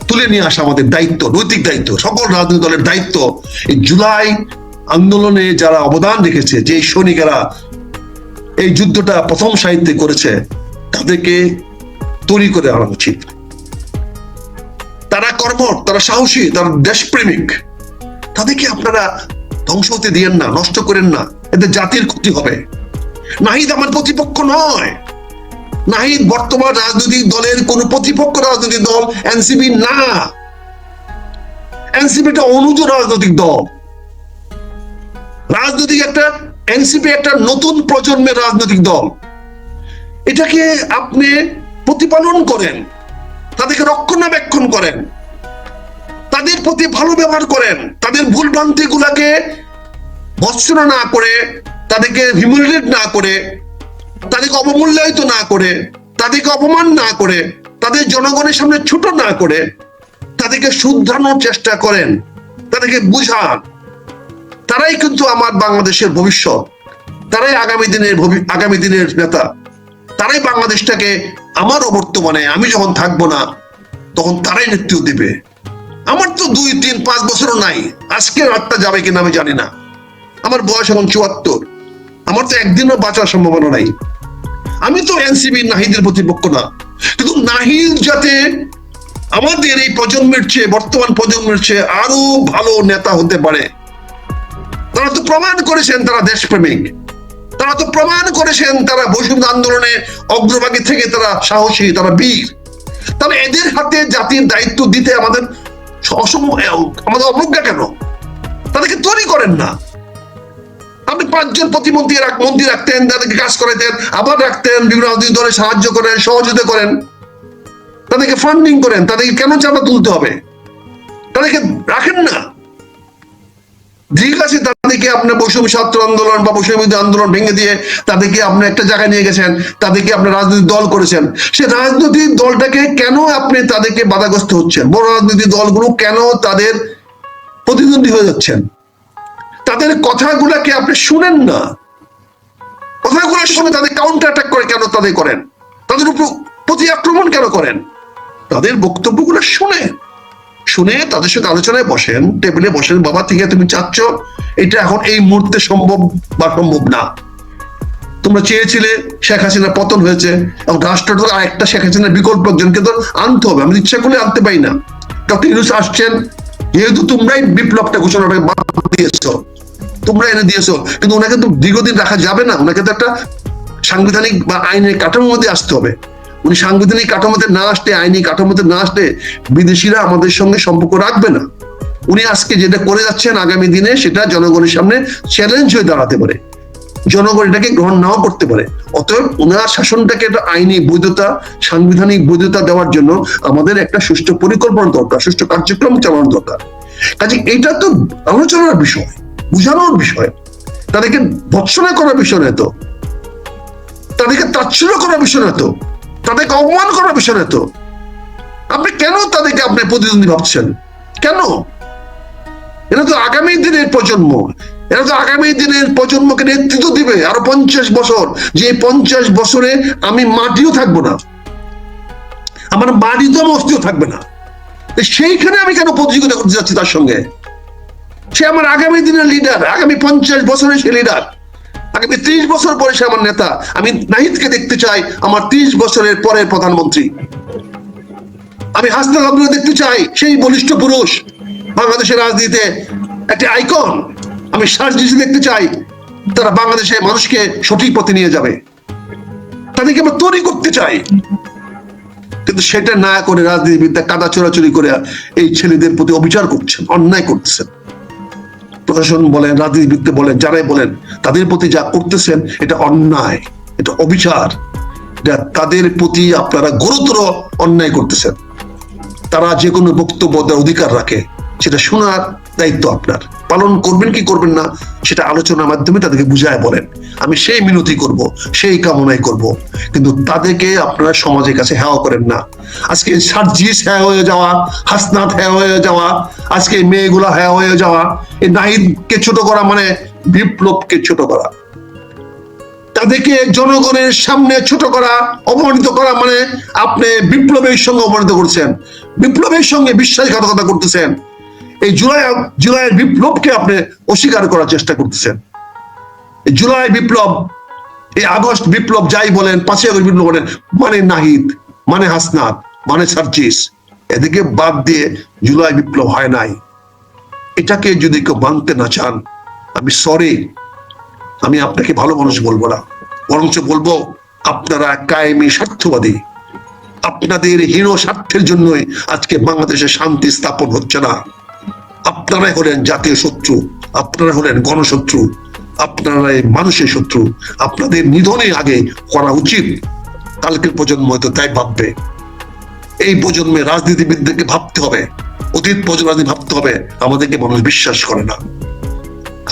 তুলে নিয়ে আসা আমাদের দায়িত্ব, নৈতিক দায়িত্ব, সকল রাজনৈতিক দলের দায়িত্ব। এই জুলাই আন্দোলনে যারা অবদান রেখেছে, যে সৈনিকেরা এই যুদ্ধটা প্রথম সাহিত্যে করেছে, তাদেরকে তৈরি করে আনা উচিত। তারা কর্মঠ, তারা সাহসী, তারা দেশপ্রেমিক, তাদেরকে আপনারা ধ্বংস হতে দিয়েন না, নষ্ট করেন না, এতে জাতির ক্ষতি হবে। নাহিদ আমার প্রতিপক্ষ নয়, নাহিদ বর্তমান রাজনৈতিক দলের কোন প্রতিপক্ষ রাজনৈতিক দল এনসিপি না। এনসিপি একটা অনুজ রাজনৈতিক দল, রাজনৈতিক একটা এনসিপি একটা নতুন প্রজন্মের রাজনৈতিক দল। এটাকে আপনি প্রতিপালন করেন, তাদেরকে রক্ষণাবেক্ষণ করেন, তাদের প্রতি ভালো ব্যবহার করেন, তাদের ভুল ভ্রান্তি গুলাকে ভৎসনা না করে, তাদেরকে হিউমিলিয়েট না করে, তাদেরকে অবমূল্যায়িত না করে, তাদেরকে অপমান না করে, তাদের জনগণের সামনে ছোট না করে, তাদেরকে শুধরানোর চেষ্টা করেন, তাদেরকে বুঝান। তারাই কিন্তু আমার বাংলাদেশের ভবিষ্যৎ, তারাই আগামী দিনের নেতা, তারাই বাংলাদেশটাকে আমার অবর্তমানে আমি যখন থাকবো না তখন তারাই নেতৃত্ব দিবে। আমার তো 2, 3, 5 বছরও নাই, আজকে রাতটা যাবে কিনা আমি জানি না। আমার বয়স এখন 74, আমার তো একদিনও বাঁচার সম্ভাবনা নাই। আমি তো এনসিপি নাহিদের প্রতিপক্ষ না, কিন্তু নাহিদ যাতে আমাদের এই প্রজন্মের চেয়ে, বর্তমান প্রজন্মের চেয়ে আরো ভালো নেতা হতে পারে। তারা তো প্রমাণ করেছেন তারা দেশপ্রেমিক, তারা তো প্রমাণ করেছেন তারা বৈষম্য আন্দোলনে অগ্রভাগী থেকে তারা সাহসী, তারা বীর। তাহলে এদের হাতে জাতির দায়িত্ব দিতে আমাদের অবজ্ঞা কেন? তাদেরকে তৈরি করেন না। আপনি 5 জন প্রতিমন্ত্রী মন্ত্রী রাখতেন, তাদেরকে কাজ করাইতেন, আবার রাখতেন, বিভিন্ন রাজনৈতিক দলে সাহায্য করেন, সহযোগিতা করেন, তাদেরকে ফান্ডিং করেন। তাদেরকে কেন চাঁদা তুলতে হবে? তাদেরকে রাখেন না। ঠিক আছে, তাদেরকে আপনার বৈষম্য ছাত্র আন্দোলন বা বৈষম্য আন্দোলন ভেঙে দিয়ে তাদেরকে আপনি একটা জায়গায় নিয়ে গেছেন, তাদেরকে আপনার রাজনৈতিক দল করেছেন। সে রাজনৈতিক দলটাকে কেন আপনি তাদেরকে বাধাগ্রস্ত হচ্ছেন? বড় রাজনৈতিক দলগুলো কেন তাদের প্রতিদ্বন্দ্বী হয়ে যাচ্ছেন? তাদের কথাগুলাকে আপনি শুনেন না, কথাগুলোর সঙ্গে তাদের কাউন্টার অ্যাটাক করে কেন তাদের করেন? তাদের উপর প্রতি আক্রমণ কেন করেন? তাদের বক্তব্যগুলো শুনে তাদের সাথে আলোচনায় বসেন, টেবিলে বসেন। বাবা, ঠিক আছে, তুমি চাচ্ছ এটা এখন এই মুহূর্তে সম্ভব বা সম্ভব না। তোমরা চেয়েছিলে শেখ হাসিনার পতন হয়েছে, এবং রাষ্ট্রটা আরেকটা শেখ হাসিনার বিকল্প একজনকে তো আনতে হবে। আমি ইচ্ছা করলে আনতে পারি না। ডক্টর ইউনূস আসছেন, যেহেতু তোমরাই বিপ্লবটা ঘোষণা দিয়েছো, তোমরা এনে দিয়েছো, কিন্তু ওনাকে তো দীর্ঘদিন রাখা যাবে না। ওনাকে তো একটা সাংবিধানিক বা আইনের কাঠামোর মধ্যে আসতে হবে। উনি সাংবিধানিক কাঠামোতে না আসলে, আইনি কাঠামোতে না আসলে বিদেশিরা আমাদের সঙ্গে সম্পর্ক রাখবে না। উনি আজকে যেটা করে যাচ্ছেন, আগামী দিনে সেটা জনগণের সামনে চ্যালেঞ্জ হয়ে দাঁড়াতে পারে, জনগণ এটাকে গ্রহণ নাও করতে পারে। অতএব ওনার শাসনটাকে একটা আইনি বৈধতা, সাংবিধানিক বৈধতা দেওয়ার জন্য আমাদের একটা সুষ্ঠু পরিকল্পনা দরকার, সুষ্ঠু কার্যক্রম চালানোর দরকার। কাজে এটা তো আলোচনার বিষয়, বুঝানোর বিষয়, তাদেরকে ভৎসনা করার বিষয় নয় তো, তাদেরকে তাচ্ছিল্য করার বিষয় নয় তো, তাদেরকে অপমান করার বিষয় নয় তো। আপনি কেন তাদেরকে আপনি প্রতিদ্বন্দ্বী ভাবছেন? কেন? এরা তো আগামী দিনের প্রজন্ম, এরা তো আগামী দিনের প্রজন্মকে নেতৃত্ব দিবে আরো 50 বছর। যে 50 বছরে আমি মাটিও থাকবো না, আমার মাটিতেও অস্তিত্ব থাকবে না। সেইখানে আমি কেন প্রতিযোগিতা করতে যাচ্ছি তার সঙ্গে? সে আমার আগামী দিনের লিডার, আগামী 50 বছরের সে লিডার, আগামী 30 বছর পরে সে আমার নেতা। আমি নাহিদকে দেখতে চাই আমার 30 বছরের পরের প্রধানমন্ত্রী। আমি হাসনাত আব্দুল্লাহ দেখতে চাই সেই বলিষ্ঠ পুরুষ, বাংলাদেশের রাজনীতিতে একটি আইকন। আমি সার্জিস দেখতে চাই, তারা বাংলাদেশের মানুষকে সঠিক পথে নিয়ে যাবে। তাদেরকে আমরা তৈরি করতে চাই, কিন্তু সেটা না করে রাজনীতিবিদরা কাদা চোরাচুরি করে এই ছেলেদের প্রতি অবিচার করছেন, অন্যায় করতেছেন। প্রশাসন বলেন, রাজনীতিবিদ বলেন, যারাই বলেন, তাদের প্রতি যা করতেছেন এটা অন্যায়, এটা অবিচার, এটা তাদের প্রতি আপনারা গুরুতর অন্যায় করতেছেন। তারা যে কোনো বক্তব্য দেওয়ার অধিকার রাখে, সেটা শোনার দায়িত্ব আপনার। পালন করবেন কি করবেন না সেটা আলোচনার মাধ্যমে তাদেরকে বুঝায় বলেন। আমি সেই মিনতি করব, সেই কামনাই করব, কিন্তু তাদেরকে আপনারা সমাজের কাছে হেওয়া করেন না। আজকে সার্জিস হ্যাঁ হয়ে যাওয়া, হাসনাত হ্যাঁ হয়ে যাওয়া, আজকে মেয়েগুলা হ্যাঁ হয়ে যাওয়া, এই নাহিদকে ছোট করা মানে বিপ্লবকে ছোট করা। তাদেরকে জনগণের সামনে ছোট করা, অপমানিত করা মানে আপনি বিপ্লবের সঙ্গে অপমানিত করছেন, বিপ্লবের সঙ্গে বিশ্বাসঘাতকতা করতেছেন। এই জুলাইয়ের বিপ্লবকে আপনি অস্বীকার করার চেষ্টা করতেছেন। জুলাই বিপ্লব, এই আগস্ট বিপ্লব যাই বলেন, 5ই আগস্ট বিপ্লব বলেন, মানে নাহিদ, মানে হাসনাত, মানে সার্জিস, এদিকে বাদ দিয়ে জুলাই বিপ্লব হয় নাই। এটাকে যদি কেউ মানতে না চান, আমি সরি, আমি আপনাকে ভালো মানুষ বলবো না, বরঞ্চ বলবো আপনারা কায়েমি স্বার্থবাদী। আপনাদের হীন স্বার্থের জন্যই আজকে বাংলাদেশে শান্তি স্থাপন হচ্ছে না। আপনারাই হলেন জাতীয় শত্রু, আপনারা হলেন গণশত্রু, আপনারাই মানুষের শত্রু। আপনাদের নিধনে আগে করা উচিত, কালকের প্রজন্ম হয়তো তাই ভাববে। এই প্রজন্মে রাজনীতিবিদদেরকে ভাবতে হবে, অতীত প্রজন্ম ভাবতে হবে, আমাদেরকে মানুষ বিশ্বাস করে না।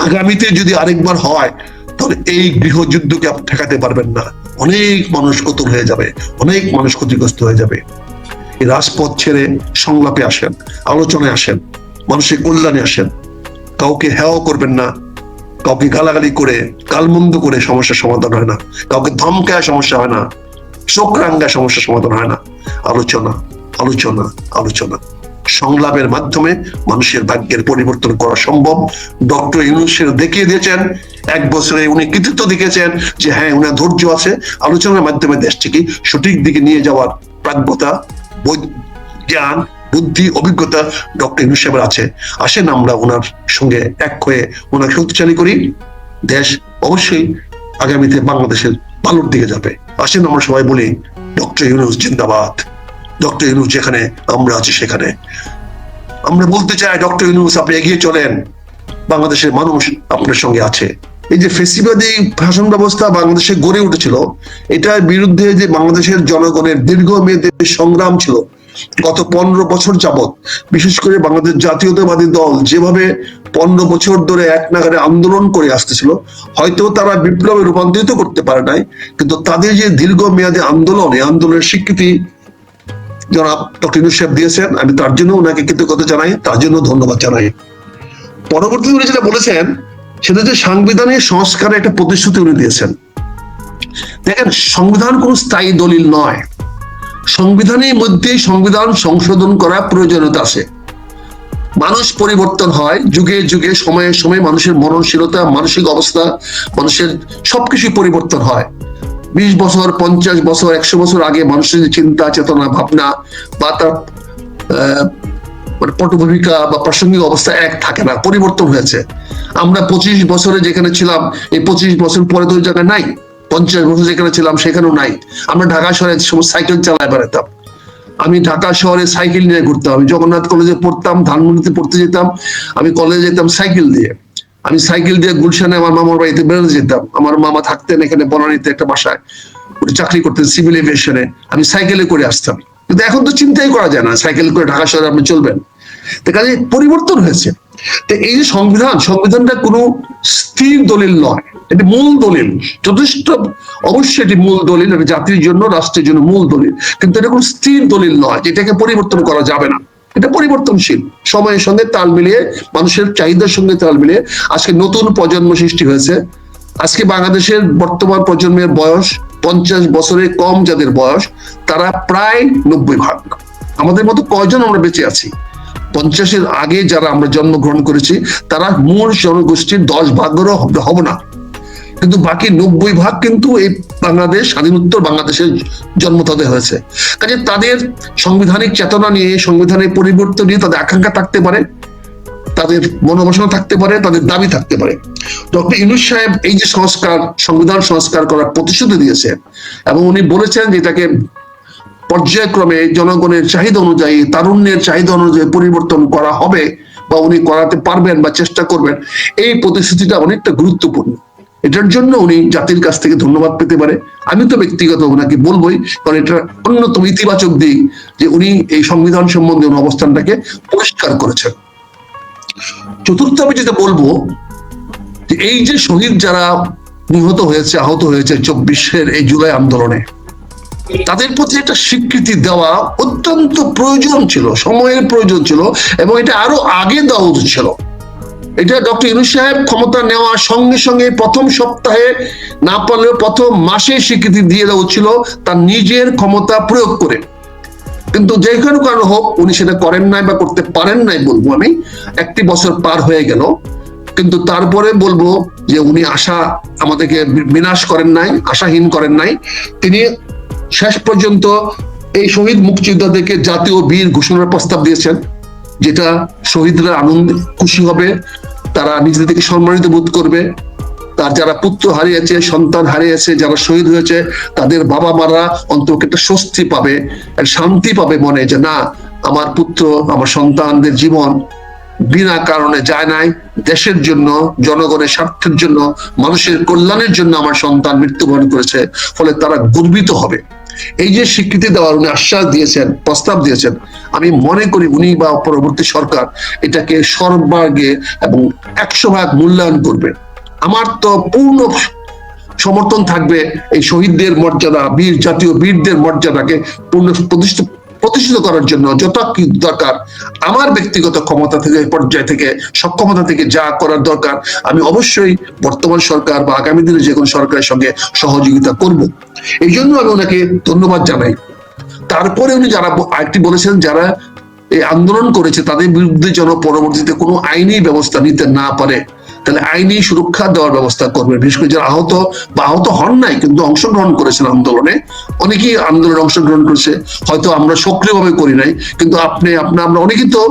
আগামীতে যদি আরেকবার হয় তাহলে এই গৃহযুদ্ধকে আপনি ঠেকাতে পারবেন না। অনেক মানুষ কতল হয়ে যাবে, অনেক মানুষ ক্ষতিগ্রস্ত হয়ে যাবে। এই রাজপথ ছেড়ে সংলাপে আসেন, আলোচনায় আসেন, মানুষের কল্যাণে আসেন। কাউকে হেয় করবেন না, কাউকে গালাগালি করে গালমন্দ করে সমস্যার সমাধান হয় না, কাউকে ধমকায় সমস্যা হয় না, চোখ রাঙ্গায় সমস্যার সমাধান হয় না। আলোচনা, আলোচনা, আলোচনা, সংলাপের মাধ্যমে মানুষের ভাগ্যের পরিবর্তন করা সম্ভব। ডক্টর ইউনূস দেখিয়ে দিয়েছেন, 1 বছরে উনি কৃতিত্ব দেখিয়েছেন যে হ্যাঁ, উনার ধৈর্য আছে। আলোচনার মাধ্যমে দেশটিকে সঠিক দিকে নিয়ে যাওয়ার প্রাজ্ঞতা, জ্ঞান, বুদ্ধি, অভিজ্ঞতা ডক্টর ইউনূস সাহেবের আছে। আসেন আমরা ওনার সঙ্গে এক হয়ে ওনাকে শক্তিশালী করি। দেশ অবশ্যই আগামীতে বাংলাদেশের ভালোর দিকে যাবে। আসেন আমরা সবাই বলি, ডক্টর ইউনূস জিন্দাবাদ, ডক্টর ইউনূস যেখানে আমরা আছি সেখানে। আমরা বলতে চাই, ডক্টর ইউনূস আপনি এগিয়ে চলেন, বাংলাদেশের মানুষ আপনার সঙ্গে আছে। এই যে ফেসিবাদী শাসন ব্যবস্থা বাংলাদেশে গড়ে উঠেছিল, এটার বিরুদ্ধে যে বাংলাদেশের জনগণের দীর্ঘমেয়াদী সংগ্রাম ছিল গত 15 বছর যাবত, বিশেষ করে বাংলাদেশ জাতীয়তাবাদী দল যেভাবে 15 বছর ধরে এক নাগারে আন্দোলন করে আসতেছিল, হয়তো তারা বিপ্লবে রূপান্তরিত করতে পারে নাই, কিন্তু তাদের যে দীর্ঘমেয়াদী আন্দোলন, এই আন্দোলনের স্বীকৃতি জনাব ডক্টর ইউনূস সাহেব দিয়েছেন। আমি তার জন্য ওনাকে কৃতজ্ঞতা জানাই, তার জন্য ধন্যবাদ জানাই। পরবর্তীতে উনি যেটা বলেছেন সেটা যে সাংবিধানিক সংস্কারের একটা প্রতিশ্রুতি উনি দিয়েছেন। দেখেন, সংবিধান কোন স্থায়ী দলিল নয়। সংবিধানের মধ্যেই সংবিধান সংশোধন করার প্রয়োজনীয়তা আছে। মানুষ পরিবর্তন হয় যুগে যুগে, সময়ে সময়ে মানুষের মননশীলতা, মানসিক অবস্থা, মানুষের সবকিছু পরিবর্তন হয়। 20 বছর, 50 বছর, 100 বছর আগে মানুষের চিন্তা, চেতনা, ভাবনা বা তার পটভূমিকা বা প্রাসঙ্গিক অবস্থা এক থাকে না, পরিবর্তন হয়েছে। আমরা 25 বছরে যেখানে ছিলাম, এই 25 বছর পরে তো ওই জায়গায় নাই। 50 বছর যেখানে ছিলাম সেখানেও নাই। আমরা ঢাকা শহরে সাইকেল চালায় বেড়াতাম। আমি ঢাকা শহরে সাইকেল নিয়ে ঘুরতাম। আমি জগন্নাথ কলেজে পড়তাম, ধানমন্ডিতে পড়তে যেতাম, আমি কলেজে যেতাম সাইকেল দিয়ে। আমি সাইকেল দিয়ে গুলশানে আমার মামার বাড়িতে বেড়াতে যেতাম। আমার মামা থাকতেন এখানে বনানীতে একটা বাসায়, চাকরি করতেন সিভিল এভিয়েশনে। আমি সাইকেলে করে আসতাম, কিন্তু এখন তো চিন্তাই করা যায় না সাইকেল করে ঢাকা শহরে আপনি চলবেন। কাজে পরিবর্তন হয়েছে। তো এই যে সংবিধানটা কোনো স্থির দলিল নয়, এটি মূল দলিল। যথেষ্ট, অবশ্যই এটি মূল দলিল, এটা জাতির জন্য, রাষ্ট্রের জন্য মূল দলিল, কিন্তু এটা কোনো স্থির দলিল নয় যেটাকে পরিবর্তন করা যাবে না। এটা পরিবর্তনশীল, সময়ের সঙ্গে তাল মিলিয়ে, মানুষের চাহিদার সঙ্গে তাল মিলিয়ে আজকে নতুন প্রজন্ম সৃষ্টি হয়েছে। আজকে বাংলাদেশের বর্তমান প্রজন্মের বয়স 50 বছরের কম, যাদের বয়স তারা প্রায় 90 ভাগ। আমাদের মতো কয়জন আমরা বেঁচে আছি? 50-এর আগে যারা আমরা জন্মগ্রহণ করেছি তারা মূল জনগোষ্ঠীর 10 ভাগেরও হব না, কিন্তু বাকি 90 ভাগ কিন্তু এই বাংলাদেশ, স্বাধীনোত্তর বাংলাদেশের জন্ম তাদের হয়েছে। কাজে তাদের সাংবিধানিক চেতনা নিয়ে, সংবিধানের পরিবর্তন নিয়ে তাদের আকাঙ্ক্ষা থাকতে পারে, তাদের মনোবাসনা থাকতে পারে, তাদের দাবি থাকতে পারে। ডক্টর ইউনূস সাহেব এই যে সংস্কার, সংবিধান সংস্কার করার প্রতিশ্রুতি দিয়েছেন এবং উনি বলেছেন যে এটাকে পর্যায়ক্রমে জনগণের চাহিদা অনুযায়ী, তারুণ্যের চাহিদা অনুযায়ী পরিবর্তন করা হবে বা উনি করাতে পারবেন বা চেষ্টা করবেন, এই প্রতিশ্রুতিটা অনেকটা গুরুত্বপূর্ণ। এটার জন্য উনি জাতির কাছ থেকে ধন্যবাদ পেতে পারে। আমি তো ব্যক্তিগত ওনাকে বলবোই, কারণ এটা অন্যতম ইতিবাচক দিক যে উনি এই সংবিধান সম্বন্ধে অবস্থানটাকে পরিষ্কার করেছেন। চতুর্থ আমি যেটা বলবো যে এই যে শহীদ যারা নিহত হয়েছে, আহত হয়েছে 24-এর এই জুলাই আন্দোলনে, তাদের প্রতি একটা স্বীকৃতি দেওয়া অত্যন্ত প্রয়োজন ছিল, সময়ের প্রয়োজন ছিল, এবং এটা আরো আগে দেওয়া উচিত ছিল। এটা ডক্টর ইউনূস সাহেব ক্ষমতা নেওয়ার সঙ্গে সঙ্গে প্রথম সপ্তাহে না পারলেও প্রথম মাসে স্বীকৃতি দিয়ে দেওয়া ছিল তার নিজের ক্ষমতা প্রয়োগ করে। কিন্তু যে কোনো কারণ হোক উনি সেটা করেন নাই বা করতে পারেন নাই বলবো আমি। 1টি বছর পার হয়ে গেল, কিন্তু তারপরে বলবো যে উনি আশা আমাদেরকে বিনাশ করেন নাই, আশাহীন করেন নাই। তিনি শেষ পর্যন্ত এই শহীদ মুক্তিযোদ্ধাদেরকে জাতীয় বীর ঘোষণার প্রস্তাব দিয়েছেন, যেটা শহীদরা আনন্দ খুশি হবে, তারা নিজেদের থেকে সম্মানিত বোধ করবে। তার যারা পুত্র হারিয়েছে, সন্তান হারিয়েছে, যারা শহীদ হয়েছে, তাদের বাবা মারা অন্তত একটা স্বস্তি পাবে, শান্তি পাবে মনে, যে না, আমার পুত্র, আমার সন্তানদের জীবন বিনা কারণে যায় নাই, দেশের জন্য, জনগণের স্বার্থের জন্য, মানুষের কল্যাণের জন্য আমার সন্তান মৃত্যুবরণ করেছে। ফলে তারা গর্বিত হবে। এই যে স্বীকৃতি দেওয়ার উনি আশ্বাস দিয়েছেন, প্রস্তাব দিয়েছেন, আমি মনে করি উনি বা পরবর্তী সরকার এটাকে সর্বাগ্রে এবং 100 ভাগ মূল্যায়ন করবে। আমার তো পূর্ণ সমর্থন থাকবে এই শহীদদের মর্যাদা, বীর জাতীয় বীরদের মর্যাদাকে পূর্ণ প্রতিষ্ঠিত করার জন্য যত কি দরকার আমার ব্যক্তিগত ক্ষমতা থেকে, পর্যায় থেকে, সক্ষমতা থেকে যা করার দরকার আমি অবশ্যই বর্তমান সরকার বা আগামী দিনে যে কোনো সরকারের সঙ্গে সহযোগিতা করব। এই জন্য আমি ওনাকে ধন্যবাদ জানাই। তারপরে উনি যারা আরেকটি বলেছেন, যারা এই আন্দোলন করেছে তাদের বিরুদ্ধে যেন পরবর্তীতে কোনো আইনি ব্যবস্থা নিতে না পারে, তাহলে আইনি সুরক্ষা দেওয়ার ব্যবস্থা করবে। বিশেষ করে যারা আহত বা আহত হন নাই কিন্তু অংশগ্রহণ করেছেন আন্দোলনে, অনেকেই আন্দোলনে অংশগ্রহণ করেছে, হয়তো আমরা সক্রিয়ভাবে করি নাই, কিন্তু আমরা অনেকেই তো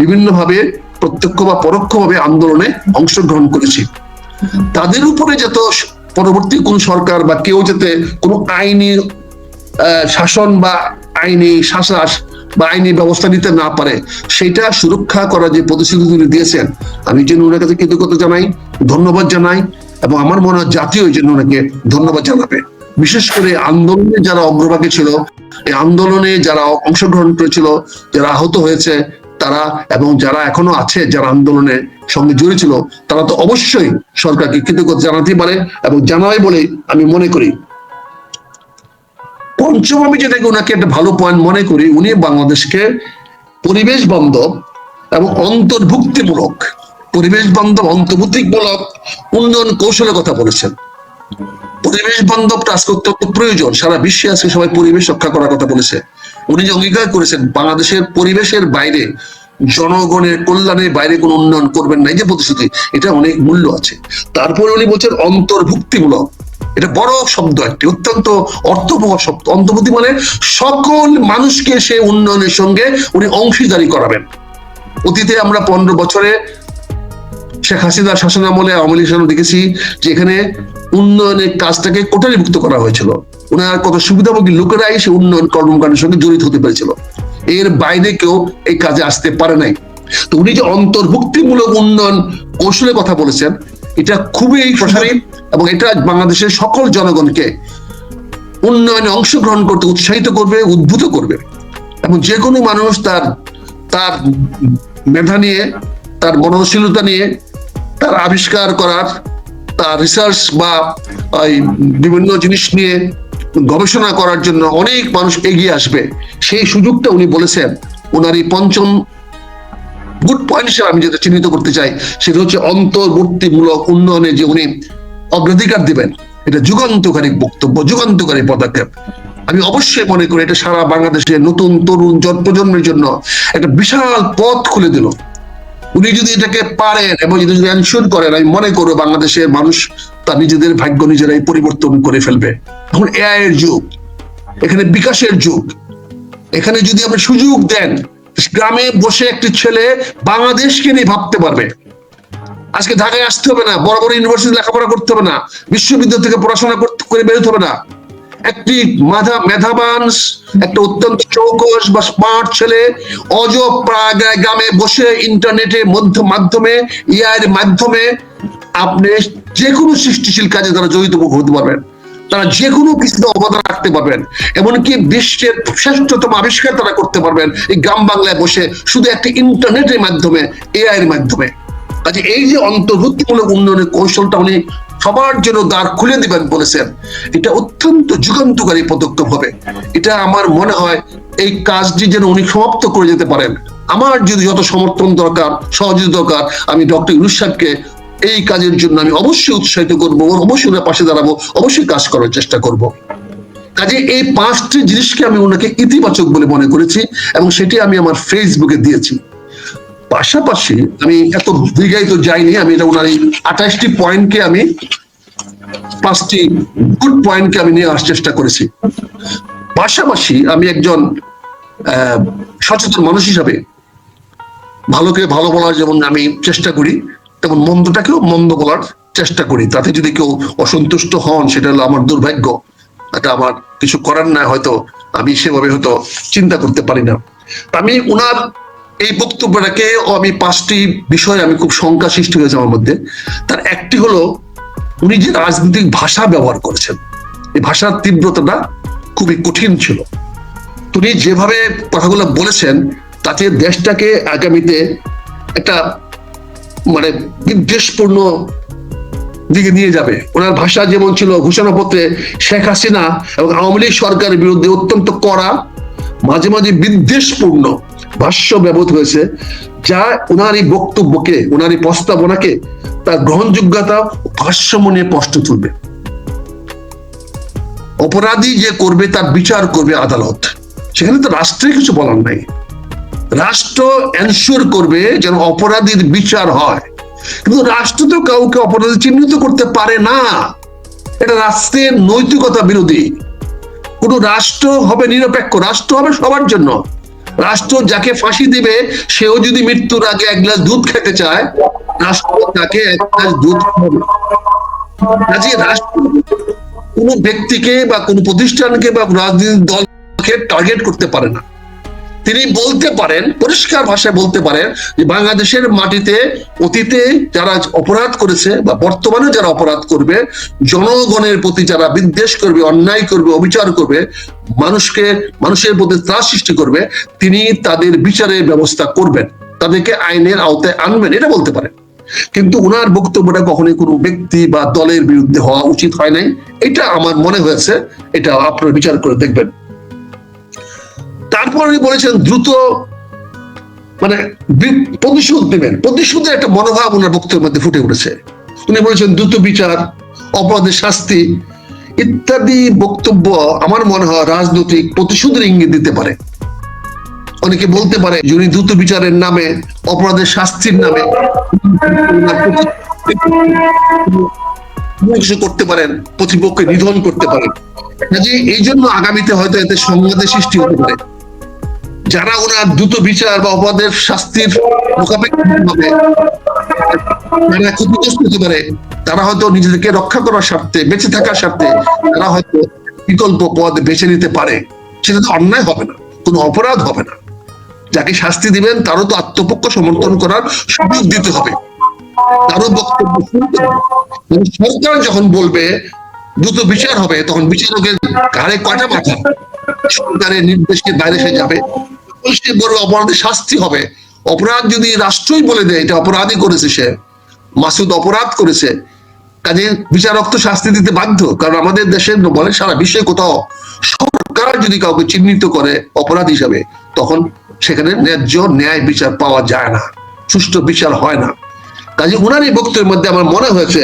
বিভিন্ন ভাবে প্রত্যক্ষ বা পরোক্ষভাবে আন্দোলনে অংশগ্রহণ করেছি। তাদের উপরে যত পরবর্তী কোন সরকার বা কেউ যাতে কোনো আইনি শাসন বা আইনি শাসাস বা আইনি ব্যবস্থা নিতে না পারে, সেটা সুরক্ষা করার যে প্রতিশ্রুতি দিয়েছেন, আমি যেন ওনার কাছে কৃতজ্ঞতা জানাই, ধন্যবাদ জানাই, এবং আমার মনে হয় জাতীয় এই জন্য ওনাকে ধন্যবাদ জানাবে। বিশেষ করে আন্দোলনে যারা অগ্রভাগে ছিল, এই আন্দোলনে যারা অংশগ্রহণ করেছিল, যারা আহত হয়েছে তারা, এবং যারা এখনো আছে যারা আন্দোলনের সঙ্গে জড়িত ছিল, তারা তো অবশ্যই সরকারকে কৃতজ্ঞতা জানাতে পারে এবং জানাবে বলে আমি মনে করি। পঞ্চম আমি যেটাকে ওনাকে একটা ভালো পয়েন্ট মনে করি, উনি বাংলাদেশকে পরিবেশ বান্ধব এবং অন্তর্ভুক্তিমূলক, পরিবেশ বান্ধব অন্তর্ভুক্তিমূলক উন্নয়ন কৌশলের কথা বলেছেন। পরিবেশ বান্ধব আজকে অত্যন্ত প্রয়োজন, সারা বিশ্বে আজকে সবাই পরিবেশ রক্ষা করার কথা বলেছে। উনি যে অঙ্গীকার করেছেন বাংলাদেশের পরিবেশের বাইরে, জনগণের কল্যাণের বাইরে কোন উন্নয়ন করবেন না, এই যে প্রতিশ্রুতি, এটা অনেক মূল্য আছে। তারপরে উনি বলছেন অন্তর্ভুক্তিমূলক, এটা বড় শব্দ, একটি অত্যন্ত অর্থবহ শব্দ। অন্তর্ভুক্তি মানে সকল মানুষকে সে উন্নয়নের সঙ্গে উনি অংশীদারি করাবেন। অতীতে আমরা 15 বছরে শেখ হাসিনার শাসনামলে, আওয়ামী লীগ দেখেছি যে এখানে উন্নয়নের কাজটাকে কোটারিভুক্ত করা হয়েছিল। ওনার কত সুবিধাভোগী লোকেরাই সে উন্নয়ন কর্মকাণ্ডের সঙ্গে জড়িত হতে পেরেছিল, এর বাইরে কেউ এই কাজে আসতে পারে নাই। তো উনি যে অন্তর্ভুক্তিমূলক উন্নয়ন কৌশলের কথা বলেছেন, এটা খুবই প্রসারী এবং এটা বাংলাদেশের সকল জনগণকে উন্নয়নে অংশগ্রহণ করতে উৎসাহিত করবে, উদ্বুদ্ধ করবে। এবং যে কোনো মানুষ তার মেধা নিয়ে, তার মননশীলতা নিয়ে, তার আবিষ্কার করার, তার রিসার্চ বা বিভিন্ন জিনিস নিয়ে গবেষণা করার জন্য অনেক মানুষ এগিয়ে আসবে। সেই সুযোগটা উনি বলেছেন। ওনার এই পঞ্চম গুড পয়েন্ট হিসেবে আমি যেটা চিহ্নিত করতে চাই, সেটা হচ্ছে অন্তর্বর্তীমূলক উন্নয়নে যে উনি অগ্রাধিকার দিবেন, এটা যুগান্তকারী বক্তব্য, যুগান্তকারী পদক্ষেপ। আমি অবশ্যই মনে করি এটা সারা বাংলাদেশের নতুন তরুণ প্রজন্মের জন্য একটা বিশাল পথ খুলে দিল। উনি যদি এটাকে পারেন এবং যদি এনশিওর করেন, আমি মনে করবো বাংলাদেশের মানুষ তার নিজেদের ভাগ্য নিজেরাই পরিবর্তন করে ফেলবে। এখন এআই এর যুগ, এখানে বিকাশের যুগ। এখানে যদি আপনি সুযোগ দেন, গ্রামে বসে একটি ছেলে বাংলাদেশকে নিয়ে ভাবতে পারবে। আজকে ঢাকায় আসতে হবে না, বড় বড় ইউনিভার্সিটি লেখাপড়া করতে হবে না, বিশ্ববিদ্যালয় থেকে পড়াশোনা করে বেরোতে হবে না। একটি মেধাবান, একটা অত্যন্ত চৌকস বা স্মার্ট ছেলে গ্রামে বসে ইন্টারনেটের মাধ্যমে, এআই এর মাধ্যমে আপনি যে কোনো সৃষ্টিশীল কাজে তারা জড়িত হতে পারবেন। তারা যে কোনো কিছুতে অবদান রাখতে পারবেন, এমনকি বিশ্বের শ্রেষ্ঠতম আবিষ্কার তারা করতে পারবেন এই গ্রাম বাংলায় বসে, শুধু একটা ইন্টারনেটের মাধ্যমে, এআই এর মাধ্যমে। কাজে এই যে অন্তর্ভুক্তিমূলক উন্নয়নের কৌশলটা উনি সবার জন্য দ্বার খুলে দিবেন বলেছেন, এটা অত্যন্ত যুগান্তকারী পদক্ষেপ হবে। এটা আমার মনে হয় এই কাজটি যেন উনি সমাপ্ত করে যেতে পারেন। আমার যদি যত সমর্থন দরকার, সহযোগিতা দরকার, আমি ডক্টর ইউনূস সাহেবকে এই কাজের জন্য আমি অবশ্যই উৎসাহিত করবো, অবশ্যই ওনার পাশে দাঁড়াবো, অবশ্যই কাজ করার চেষ্টা করব। কাজে এই 5টি জিনিসকে আমি ওনাকে ইতিবাচক বলে মনে করেছি এবং সেটি আমি আমার ফেসবুকে দিয়েছি। পাশাপাশি আমি এত দীর্ঘায়িত যাইনি, আমি এটা ওনার এই 28টি পয়েন্টকে আমি 5টি গুড পয়েন্টকে আমি নিয়ে আসার চেষ্টা করেছি। পাশাপাশি আমি একজন সচেতন মানুষ হিসাবে ভালোকে ভালো বলার যেমন আমি চেষ্টা করি, তেমন মন্দটাকেও মন্দ বলার চেষ্টা করি। তাতে যদি কেউ অসন্তুষ্ট হন, সেটা হলো আমার দুর্ভাগ্য, এটা আমার কিছু করার নাই, হয়তো আমি সেভাবে হয়তো চিন্তা করতে পারি না। আমি ওনার এই বক্তব্যটাকে আমি 5টি বিষয় আমি খুব শঙ্কা সৃষ্টি হয়েছে আমার মধ্যে। তার একটি হলো উনি যে রাজনৈতিক ভাষা ব্যবহার করেছেন, এই ভাষার তীব্রতাটা খুবই কঠিন ছিল। উনি যেভাবে কথাগুলো বলেছেন তাতে দেশটাকে আগামীতে একটা মানে বিদ্বেষপূর্ণ দিকে নিয়ে যাবে। ওনার ভাষা যেমন ছিল ঘোষণাপত্রে শেখ হাসিনা এবং আওয়ামী লীগ সরকারের বিরুদ্ধে অত্যন্ত কড়া, মাঝে মাঝে বিদ্বেষপূর্ণ ভাষ্য ব্যবহৃত হয়েছে, যা ওনার এই বক্তব্যকে, ওনার এই প্রস্তাবনাকে তার গ্রহণযোগ্যতা ভারসাম্য নিয়ে প্রশ্ন তুলবে। অপরাধী যে করবে তার বিচার করবে আদালত, সেখানে তো রাষ্ট্রের কিছু বলার নাই। রাষ্ট্র এনশিওর করবে যেন অপরাধীর বিচার হয়, কিন্তু রাষ্ট্র তো কাউকে অপরাধী চিহ্নিত করতে পারে না। এটা রাষ্ট্রের নৈতিকতা বিরোধী। কোন রাষ্ট্র হবে নিরপেক্ষ, রাষ্ট্র হবে সবার জন্য। রাষ্ট্র যাকে ফাঁসি দিবে সেও যদি মৃত্যুর আগে 1 গ্লাস দুধ খেতে চায়, রাষ্ট্র তাকে 1 গ্লাস দুধ খাবে। কাজে রাষ্ট্র কোন ব্যক্তিকে বা কোন প্রতিষ্ঠানকে বা রাজনৈতিক দলকে টার্গেট করতে পারে না। তিনি বলতে পারেন, পরিষ্কার ভাষায় বলতে পারেন যে বাংলাদেশের মাটিতে অতীতে যারা অপরাধ করেছে বা বর্তমানে যারা অপরাধ করবে, জনগণের প্রতি যারা বিদ্বেষ করবে, অন্যায় করবে, অবিচার করবে, মানুষের প্রতি ত্রাস সৃষ্টি করবে, তিনি তাদের বিচারের ব্যবস্থা করবেন, তাদেরকে আইনের আওতায় আনবেন, এটা বলতে পারেন। কিন্তু ওনার বক্তব্যটা কখনোই কোনো ব্যক্তি বা দলের বিরুদ্ধে হওয়া উচিত হয় নাই, এটা আমার মনে হয়েছে। এটা আপনারা বিচার করে দেখবেন। তারপর উনি বলেছেন দ্রুত মানে প্রতিশোধ নেবেন, প্রতিশোধের একটা মনোভাব ওনার বক্তব্যের মধ্যে ফুটে উঠেছে। উনি বলেছেন দ্রুত বিচার, অপরাধের শাস্তি ইত্যাদি বক্তব্য আমার মনে হয় রাজনৈতিক প্রতিশোধের ইঙ্গিত দিতে পারে। অনেকে বলতে পারে যে উনি দ্রুত বিচারের নামে, অপরাধের শাস্তির নামে কিছু করতে পারেন, প্রতিপক্ষকে নিধন করতে পারেন। এই জন্য আগামীতে হয়তো এতে সংঘাতের সৃষ্টি হতে পারে। যারা ওনার দ্রুত বিচার বা অপরাধের শাস্তির মোকাবেলা হবে, যারা ক্ষতিগ্রস্ত হতে পারে, তারা হয়তো নিজেদেরকে রক্ষা করার স্বার্থে, বেঁচে থাকার স্বার্থে তারা হয়তো বিকল্প পথ বেছে নিতে পারে। সেটা তো অন্যায় হবে না, কোনো অপরাধ হবে না। যাকে শাস্তি দিবেন তারও তো আত্মপক্ষ সমর্থন করার সুযোগ দিতে হবে, তারও বক্তব্য শুনতে হবে। সরকার যখন বলবে দ্রুত বিচার হবে, তখন বিচারকের ঘাড়ে কয়টা মাথা? সরকারের নির্দেশকে বাইরে সে যাবে, সে বড় অপরাধের শাস্তি হবে। অপরাধ যদি রাষ্ট্রই বলে দেয় এটা অপরাধই করেছে, সে মাসুদ অপরাধ করেছে, কাজে বিচারক তো শাস্তি দিতে বাধ্য। কারণ আমাদের দেশের বলে সারা বিশ্বে কোথাও সরকার যদি কাউকে চিহ্নিত করে অপরাধ হিসাবে, তখন সেখানে ন্যায্য ন্যায় বিচার পাওয়া যায় না, সুষ্ঠু বিচার হয় না। কাজে ওনার এই বক্তব্যের মধ্যে আমার মনে হয়েছে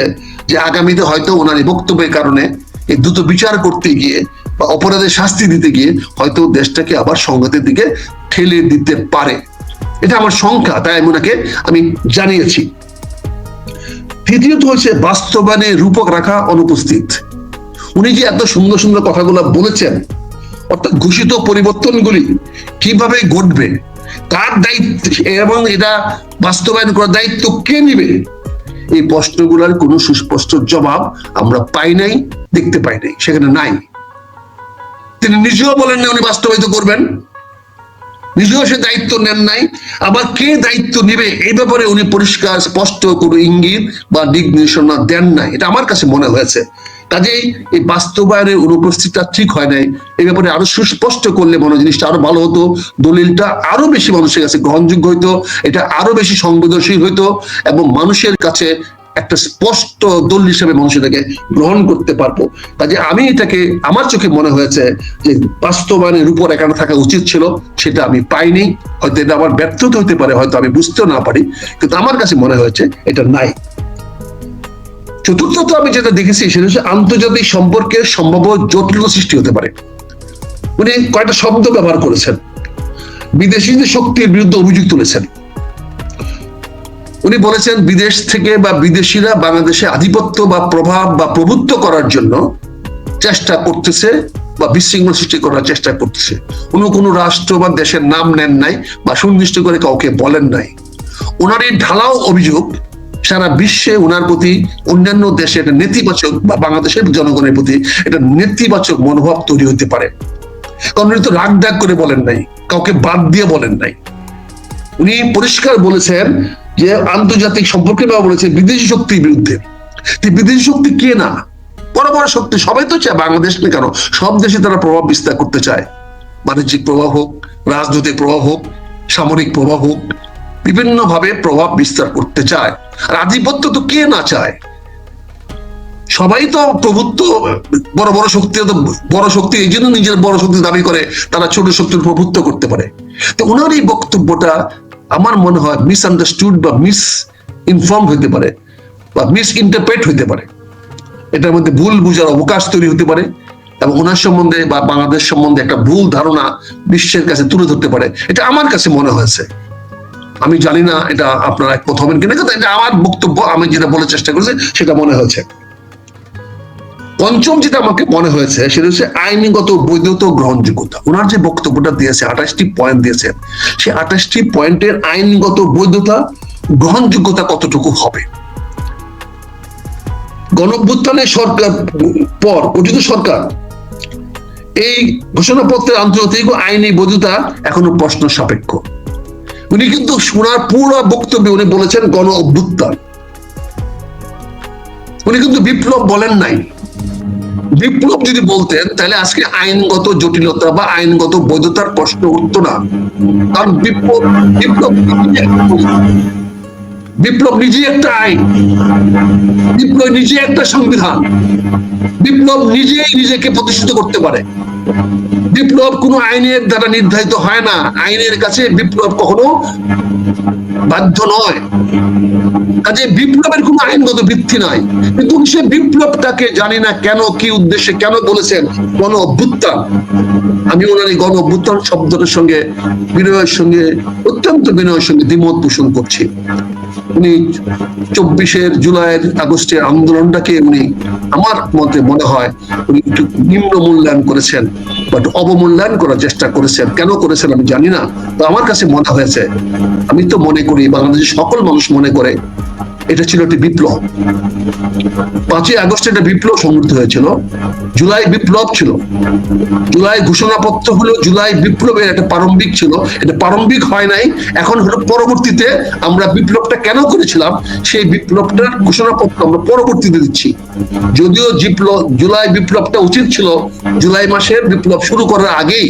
যে আগামীতে হয়তো ওনার এই বক্তব্যের কারণে এই দ্রুত বিচার করতে গিয়ে বা অপরাধের শাস্তি দিতে গিয়ে হয়তো দেশটাকে আবার সংঘাতের দিকে ঠেলে দিতে পারে। এটা আমার শঙ্কা, তাই আমি ওনাকে আমি জানিয়েছি। তৃতীয়ত হচ্ছে বাস্তবায়নে রূপক রাখা অনুপস্থিত। উনি যে এত সুন্দর সুন্দর কথাগুলো বলেছেন, অর্থাৎ ঘোষিত পরিবর্তনগুলি কিভাবে ঘটবে, কার দায়িত্ব এবং এটা বাস্তবায়ন করার দায়িত্ব কে নিবে, এই প্রশ্নগুলোর কোনো সুস্পষ্ট জবাব আমরা পাই নাই, দেখতে পাই নাই, সেখানে নাই। তিনি নিজেও বলেন না উনি বাস্তবায়িত করবেন, নিজেও সে দায়িত্ব নেন নাই। আবার কে দায়িত্ব নেবে এই ব্যাপারে উনি পরিষ্কার স্পষ্ট কোনো ইঙ্গিত বা দিক নির্দেশনা দেন নাই, এটা আমার কাছে মনে হয়েছে। কাজেই এই বাস্তবায়নের অনুপস্থিতিটা ঠিক হয় নাই। এই ব্যাপারে আরো সুস্পষ্ট করলে মনে জিনিসটা আরো ভালো হতো, দলিলটা আরো বেশি মানুষের কাছে গ্রহণযোগ্য হইতো, এটা আরো বেশি সংবেদনশীল হইতো এবং মানুষের কাছে একটা স্পষ্ট দলিল হিসেবে মানুষ এটাকে গ্রহণ করতে পারবো। কাজে আমি এটাকে আমার চোখে মনে হয়েছে যে বাস্তবায়নের উপর এখানে থাকা উচিত ছিল, সেটা আমি পাইনি। হয়তো এটা আমার ব্যর্থতা হতে পারে, হয়তো আমি বুঝতেও না পারি, কিন্তু আমার কাছে মনে হয়েছে এটা নাই। চতুর্থত আমি যেটা দেখেছি সেটা হচ্ছে আন্তর্জাতিক সম্পর্কের সম্ভাব্য জটিলতা সৃষ্টি হতে পারে। উনি কয়েকটা শব্দ ব্যবহার করেছেন, বিদেশিদের শক্তির বিরুদ্ধে অভিযোগ তুলেছেন। উনি বলেছেন বিদেশ থেকে বা বিদেশিরা বাংলাদেশে আধিপত্য বা প্রভাব বা প্রভুত্ব করার জন্য চেষ্টা করতেছে বা বিশৃঙ্খলা সৃষ্টি করার চেষ্টা করতেছে। উনি কোনো রাষ্ট্র বা দেশের নাম নেন নাই বা সুনির্দিষ্ট করে কাউকে বলেন নাই। ওনার এই ঢালাও অভিযোগ সারা বিশ্বে ওনার প্রতি অন্যান্য দেশে একটা নেতিবাচক বা বাংলাদেশের জনগণের প্রতি একটা নেতিবাচক মনোভাব তৈরি হতে পারে। কারণ উনি তো রাগ ডাক করে বলেন নাই, কাউকে বাদ দিয়ে বলেন নাই। উনি পরিষ্কার বলেছেন যে আন্তর্জাতিক সম্পর্কে বলেছে বিদেশি শক্তির বিরুদ্ধে। বিদেশি শক্তি কে না, বড় বড় শক্তি সবাই তো চায় বাংলাদেশ নিয়ে, কেন সব দেশে তারা প্রভাব বিস্তার করতে চায়, বাণিজ্যিক প্রভাব হোক, রাজনৈতিক প্রভাব হোক, সামরিক প্রভাব হোক, বিভিন্ন ভাবে প্রভাব বিস্তার করতে চায়। আর আধিপত্য তো কে না চায়, সবাই তো প্রভুত্ব, বড় বড় শক্তি তো বড় শক্তি এই জন্য নিজের বড় শক্তি দাবি করে, তারা ছোট শক্তির প্রভুত্ব করতে পারে। তো ওনার এই বক্তব্যটা আমার মনে হয় মিসআন্ডারস্টুড বা মিস ইনফর্ম হইতে পারে বা মিস ইন্টারপ্রেট হইতে পারে। এটার মধ্যে ভুল বুঝার অবকাশ তৈরি হতে পারে এবং ওনার সম্বন্ধে বা বাংলাদেশ সম্বন্ধে একটা ভুল ধারণা বিশ্বের কাছে তুলে ধরতে পারে। এটা আমার কাছে মনে হয়েছে, আমি জানি না এটা আপনারা একমত হবেন কিনা, কিন্তু এটা আমার বক্তব্য, আমি যেটা বলার চেষ্টা করেছি সেটা মনে হয়েছে। পঞ্চম যেটা আমাকে মনে হয়েছে সেটা হচ্ছে আইনগত বৈধতা গ্রহণযোগ্যতা। ওনার যে বক্তব্যটা দিয়েছে 28টি পয়েন্ট দিয়েছে, সেই 28টি পয়েন্টের আইনগত বৈধতা গ্রহণযোগ্যতা কতটুকু হবে। গণঅভ্যুত্থানের সরকার পর গঠিত সরকার এই ঘোষণাপত্রের আন্তর্জাতিক ও আইনি বৈধতা এখনো প্রশ্ন সাপেক্ষ। উনি কিন্তু ওনার পুরো বক্তব্যে উনি বলেছেন গণ অভ্যুত্থান, উনি কিন্তু বিপ্লব বলেন নাই। বিপ্লব যদি বলতেন তাহলে আজকে আইনগত জটিলতা বা আইনগত বৈধতার প্রশ্ন উঠতো না। কারণ বিপ্লব নিজে একটা আইন, বিপ্লব নিজে একটা সংবিধান, বিপ্লব নিজেই নিজেকে প্রতিষ্ঠিত করতে পারে। বিপ্লব কোনো আইনের দ্বারা নির্ধারিত হয় না, আইনের কাছে বিপ্লব কখনো বাধ্য নয়। কাজে বিপ্লবের কোনো আইনগত ভিত্তি নাই, কিন্তু সে বিপ্লবটাকে জানি না কেন, কি উদ্দেশ্যে কেন বলেছেন গণ অভ্যুত্থান। আমি ওনার এই গণ অভ্যুত্থান শব্দটার সঙ্গে বিনয়ের সঙ্গে অত্যন্ত বিনয়ের সঙ্গে দ্বিমত পোষণ করছি। উনি 24 জুলাইয়ের আগস্টের আন্দোলনটাকে উনি আমার মতে মনে হয় উনি একটু নিম্ন মূল্যায়ন করেছেন, বাট অবমূল্যায়ন করার চেষ্টা করেছেন। কেন করেছেন আমি জানি না, তো আমার কাছে মনে হয়েছে, আমি তো মনে করি বাংলাদেশের সকল মানুষ মনে করে এটা ছিল একটি বিপ্লব। 5ই আগস্ট একটা বিপ্লব সংঘটিত হয়েছিল, জুলাই বিপ্লব ছিল, জুলাই ঘোষণাপত্র হলো জুলাই বিপ্লবের একটা প্রারম্ভিক ছিল, এটা প্রারম্ভিক হয় নাই, এখন হলো পরবর্তীতে আমরা বিপ্লবটা কেন করেছিলাম সেই বিপ্লবটার ঘোষণাপত্র আমরা পরবর্তীতে দিচ্ছি। যদিও জুলাই বিপ্লবটা উচিত ছিল জুলাই মাসের বিপ্লব শুরু করার আগেই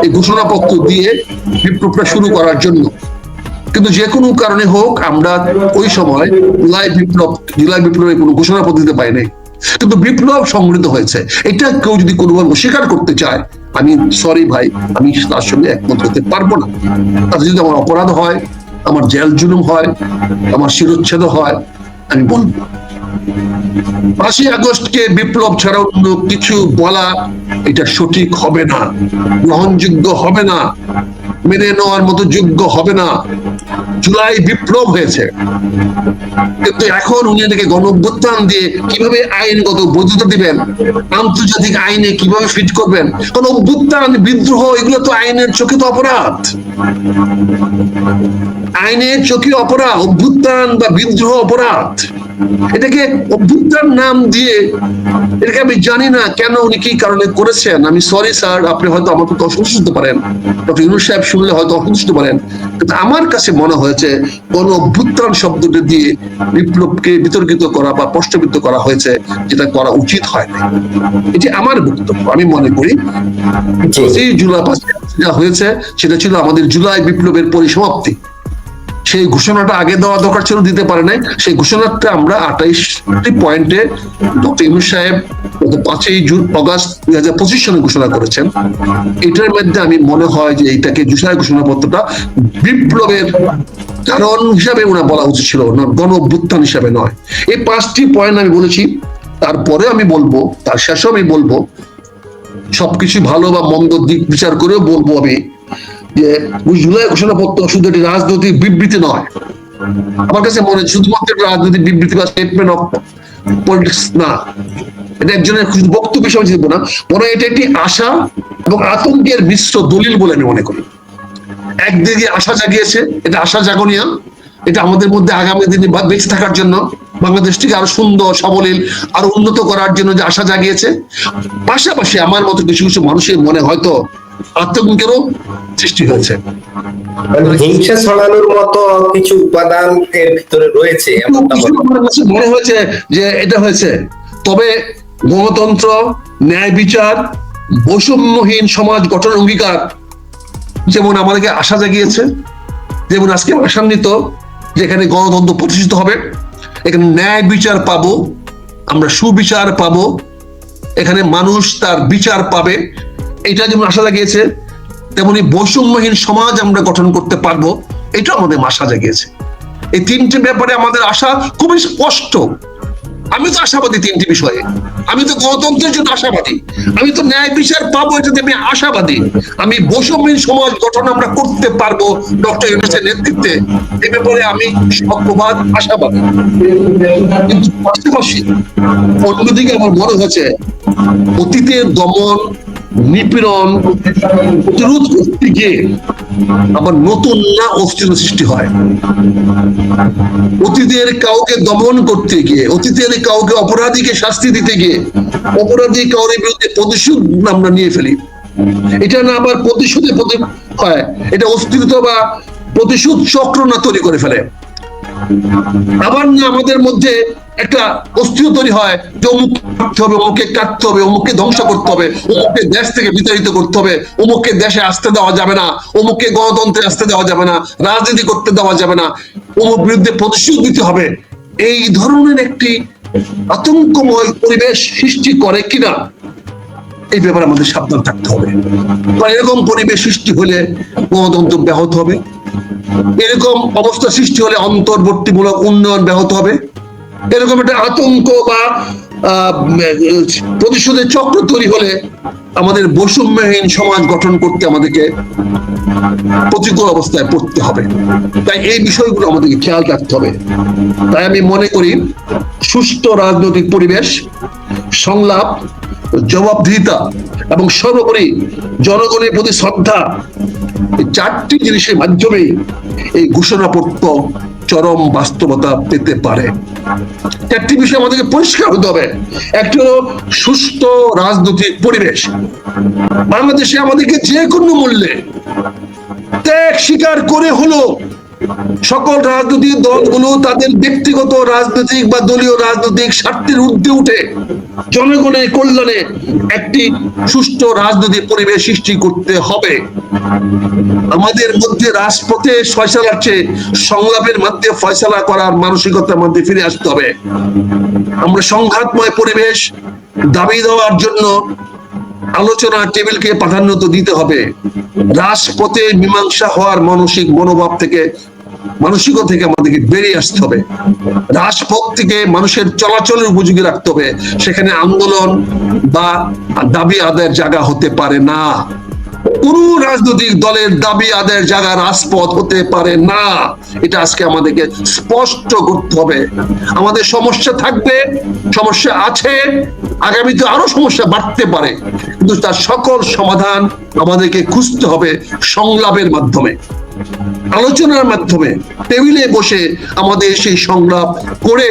এই ঘোষণাপত্র দিয়ে বিপ্লবটা শুরু করার জন্য, কিন্তু যে কোনো কারণে হোক আমরা ওই সময় জুলাই বিপ্লবের কোনো ঘোষণাপত্র দিতে পাই নাই, কিন্তু বিপ্লব সংঘটিত হয়েছে। এটা কেউ যদি কোনোভাবে অস্বীকার করতে চায়, আমি সরি ভাই, আমি তার সঙ্গে একমত হতে পারবো না। তাতে যদি আমার অপরাধ হয়, আমার জেল জুলুম হয়, আমার শিরোচ্ছেদ হয়, আমি বলবো। 5ই আগস্টকে বিপ্লব ছাড়া অন্য কিছু বলা এটা সঠিক হবে না, গ্রহণযোগ্য হবে না, মেনে নেওয়ার মতো যোগ্য হবে না। জুলাই বিপ্লব হয়েছে, কিন্তু এখন উনি এটাকে গণঅভ্যুত্থান দিয়ে কিভাবে আইনগত বৈধতা দিবেন, আন্তর্জাতিক আইনে কিভাবে ফিট করবেন? কারণ অভ্যুত্থান, বিদ্রোহ এগুলো তো আইনের চোখে তো অপরাধ, আইনের চোখে অপরাধ। অভ্যুত্থান বা বিদ্রোহ অপরাধ। এটাকে অভ্যুত্থান নাম দিয়ে, এটাকে আমি জানি না কেন উনি কি কারণে করেছেন। আমি সরি স্যার, আপনি হয়তো আমাকে অসন্তুষ্ট হতে পারেন, ডক্টর ইউনূস সাহেব শুনলে হয়তো অসন্তুষ্ট পারেন, কিন্তু আমার কাছে মনে হয়েছে কোন অভ্যুত্থান শব্দটি দিয়ে বিপ্লবকে বিতর্কিত করা বা প্রশ্নবিদ্ধ করা হয়েছে, যেটা করা উচিত হয় না। এটি আমার বক্তব্য। আমি মনে করি জুলাই যা হয়েছে সেটা ছিল আমাদের জুলাই বিপ্লবের পরিসমাপ্তি। সেই ঘোষণাটা আগে দেওয়া দরকার ছিল, দিতে পারে নাই। সেই ঘোষণাটা আমরা 28টি পয়েন্টে ডক্টর ইউনূস সাহেব গত 5ই আগস্ট 2025 সালে ঘোষণা করেছেন। এটার মধ্যে আমি মনে হয় যে এইটাকে জুলাই ঘোষণাপত্রটা বিপ্লবের কারণ হিসাবে ওনা বলা উচিত ছিল, গণ অভ্যুত্থান হিসাবে নয়। এই 5টি পয়েন্ট আমি বলেছি। তারপরে আমি বলবো, তার শেষে আমি বলবো, সবকিছু ভালো বা মন্দ দিক বিচার করেও বলবো আমি যে জুলাই ঘোষণাপত্র শুধু একটি রাজনৈতিক বিবৃতি নয়। আমার কাছে মনে হয় শুধুমাত্র রাজনৈতিক বিবৃতি বা স্টেটমেন্ট অফ পলিটিক্স না, এটা একজনের বক্তব্য হিসেবে চিনব না, বরং এটা একটি আশা এবং আতঙ্কের মিশ্র দলিল বলে আমি মনে করি। একদিকে আশা জাগিয়েছে, এটা আশা জাগনিয়া, এটা আমাদের মধ্যে আগামী দিনে বেঁচে থাকার জন্য, বাংলাদেশটিকে আরো সুন্দর, সাবলীল, আরো উন্নত করার জন্য যে আশা জাগিয়েছে। পাশাপাশি আমার মতো কিছু কিছু মানুষের মনে হয়তো আতঙ্কেরও সৃষ্টি হয়েছে, হিংসা ছড়ানোর মতো কিছু উপাদান এর ভিতরে রয়েছে। মনে হয়েছে যে এটা হয়েছে। তবে গণতন্ত্র, ন্যায় বিচার, বৈষম্যহীন সমাজ গঠন অঙ্গীকার যেমন আমাদেরকে আশা জাগিয়েছে, যেমন আজকে আশান্বিত যেখানে গণতন্ত্র প্রতিষ্ঠিত হবে, এখানে ন্যায় বিচার পাবো, আমরা সুবিচার পাবো, এখানে মানুষ তার বিচার পাবে, এটা যেমন আশা জাগিয়েছে, তেমনি বৈষম্যহীন সমাজ আমরা গঠন করতে পারবো, এটা আমাদের আশা জাগিয়েছে। এই 3টি ব্যাপারে আমাদের আশা খুবই স্পষ্ট। আমি তো আশাবাদী 3টি বিষয়ে। আমি তো গণতন্ত্রের জন্য আশাবাদী, আমি তো ন্যায় বিচার পাবো এটাতে আমি আশাবাদী, আমি বৈষম্যহীন সমাজ গঠন আমরা করতে পারবো ডক্টর ইউনূসের নেতৃত্বে, এ ব্যাপারে আমি সত্যবাদ আশাবাদী। কিন্তু পাশাপাশি অন্যদিকে আমার মনে হয়েছে অতীতের দমন, নিপীড়ন প্রতিরোধ করতে গিয়ে আবার নতুন না অস্থিরতা সৃষ্টি হয়। অতীতের কাউকে দমন করতে গিয়ে, অতীতের কাউকে অপরাধীকে শাস্তি দিতে গিয়ে অপরাধী কাউর বিরুদ্ধে প্রতিশোধ আমরা নিয়ে ফেলি। এটা না আবার প্রতিশোধে হয়, এটা অস্থিরতা বা প্রতিশোধ চক্র না তৈরি করে ফেলে। আবার না আমাদের মধ্যে একটা অস্থিরতা তৈরি হয় যে অমুক কাটতে হবে, অমুকে কাটতে হবে, অমুককে ধ্বংস করতে হবে, অমুককে দেশ থেকে বিতাড়িত করতে হবে, অমুককে দেশে আসতে দেওয়া যাবে না, অমুককে গণতন্ত্রে আসতে দেওয়া যাবে না, রাজনীতি করতে দেওয়া যাবে না, অমুক বিরুদ্ধে প্রতিশোধ দিতে হবে। এই ধরনের একটি আতঙ্কময় পরিবেশ সৃষ্টি করে কিনা এই ব্যাপারে আমাদের সাবধান থাকতে হবে। এরকম পরিবেশ সৃষ্টি হলে গণতন্ত্র ব্যাহত হবে, এরকম অবস্থা সৃষ্টি হলে অন্তর্বর্তীমূলক উন্নয়ন ব্যাহত হবে, এরকম একটা আতঙ্ক বা প্রতিশোধের চক্র তৈরি হলে আমাদের বৈষম্যহীন সমাজ গঠন করতে আমাদেরকে প্রতিকূল অবস্থায় পড়তে হবে। তাই এই বিষয়গুলো আমাদেরকে খেয়াল রাখতে হবে। তাই আমি মনে করি সুস্থ রাজনৈতিক পরিবেশ, সংলাপ, জবাবদিহিতা এবং সর্বোপরি জনগণের প্রতি শ্রদ্ধা, এই 4টি জিনিসের মাধ্যমেই এই ঘোষণাপত্র চরম বাস্তবতা পেতে পারে। 4টি বিষয় আমাদেরকে পরিষ্কার হতে হবে। একটি হলো সুস্থ রাজনৈতিক পরিবেশ। বাংলাদেশে আমাদেরকে যে কোনো মূল্যে ত্যাগ স্বীকার করে হলো সকল রাজনৈতিক দলগুলো তাদের ব্যক্তিগত রাজনৈতিক বা দলীয় রাজনৈতিক স্বার্থের ঊর্ধ্বে উঠে জনগণের কল্যাণে একটি সুষ্ঠু রাজনৈতিক পরিবেশ সৃষ্টি করতে হবে। আমাদের মধ্যে রাজপথে ফয়সালার চেয়ে সংলাপের মধ্যে ফয়সালা করার মানসিকতার মধ্যে ফিরে আসতে হবে। আমরা সংঘাতময় পরিবেশ দাবি দেওয়ার জন্য আলোচনা টেবিলকে প্রাধান্য তো দিতে হবে। রাজপথে মীমাংসা হওয়ার মানসিক মনোভাব থেকে মানসিকতা থেকে আমাদেরকে বেরিয়ে আসতে হবে। রাজপথ থেকে মানুষের চলাচলের উপযোগী রাখতে হবে, সেখানে আন্দোলন বা দাবি আদায়ের জায়গা হতে পারে না। কোন রাজনৈতিক দলের দাবি আদায়ের জায়গা রাজপথ হতে পারে না। এটা আজকে আমাদেরকে স্পষ্ট করতে হবে। আমাদের সমস্যা থাকবে, সমস্যা আছে, আগামীতে আরো সমস্যা বাড়তে পারে, কিন্তু তার সকল সমাধান আমাদেরকে খুঁজতে হবে সংলাপের মাধ্যমে, আলোচনার মাধ্যমে, টেবিলে বসে আমাদের সেই সংলাপ করে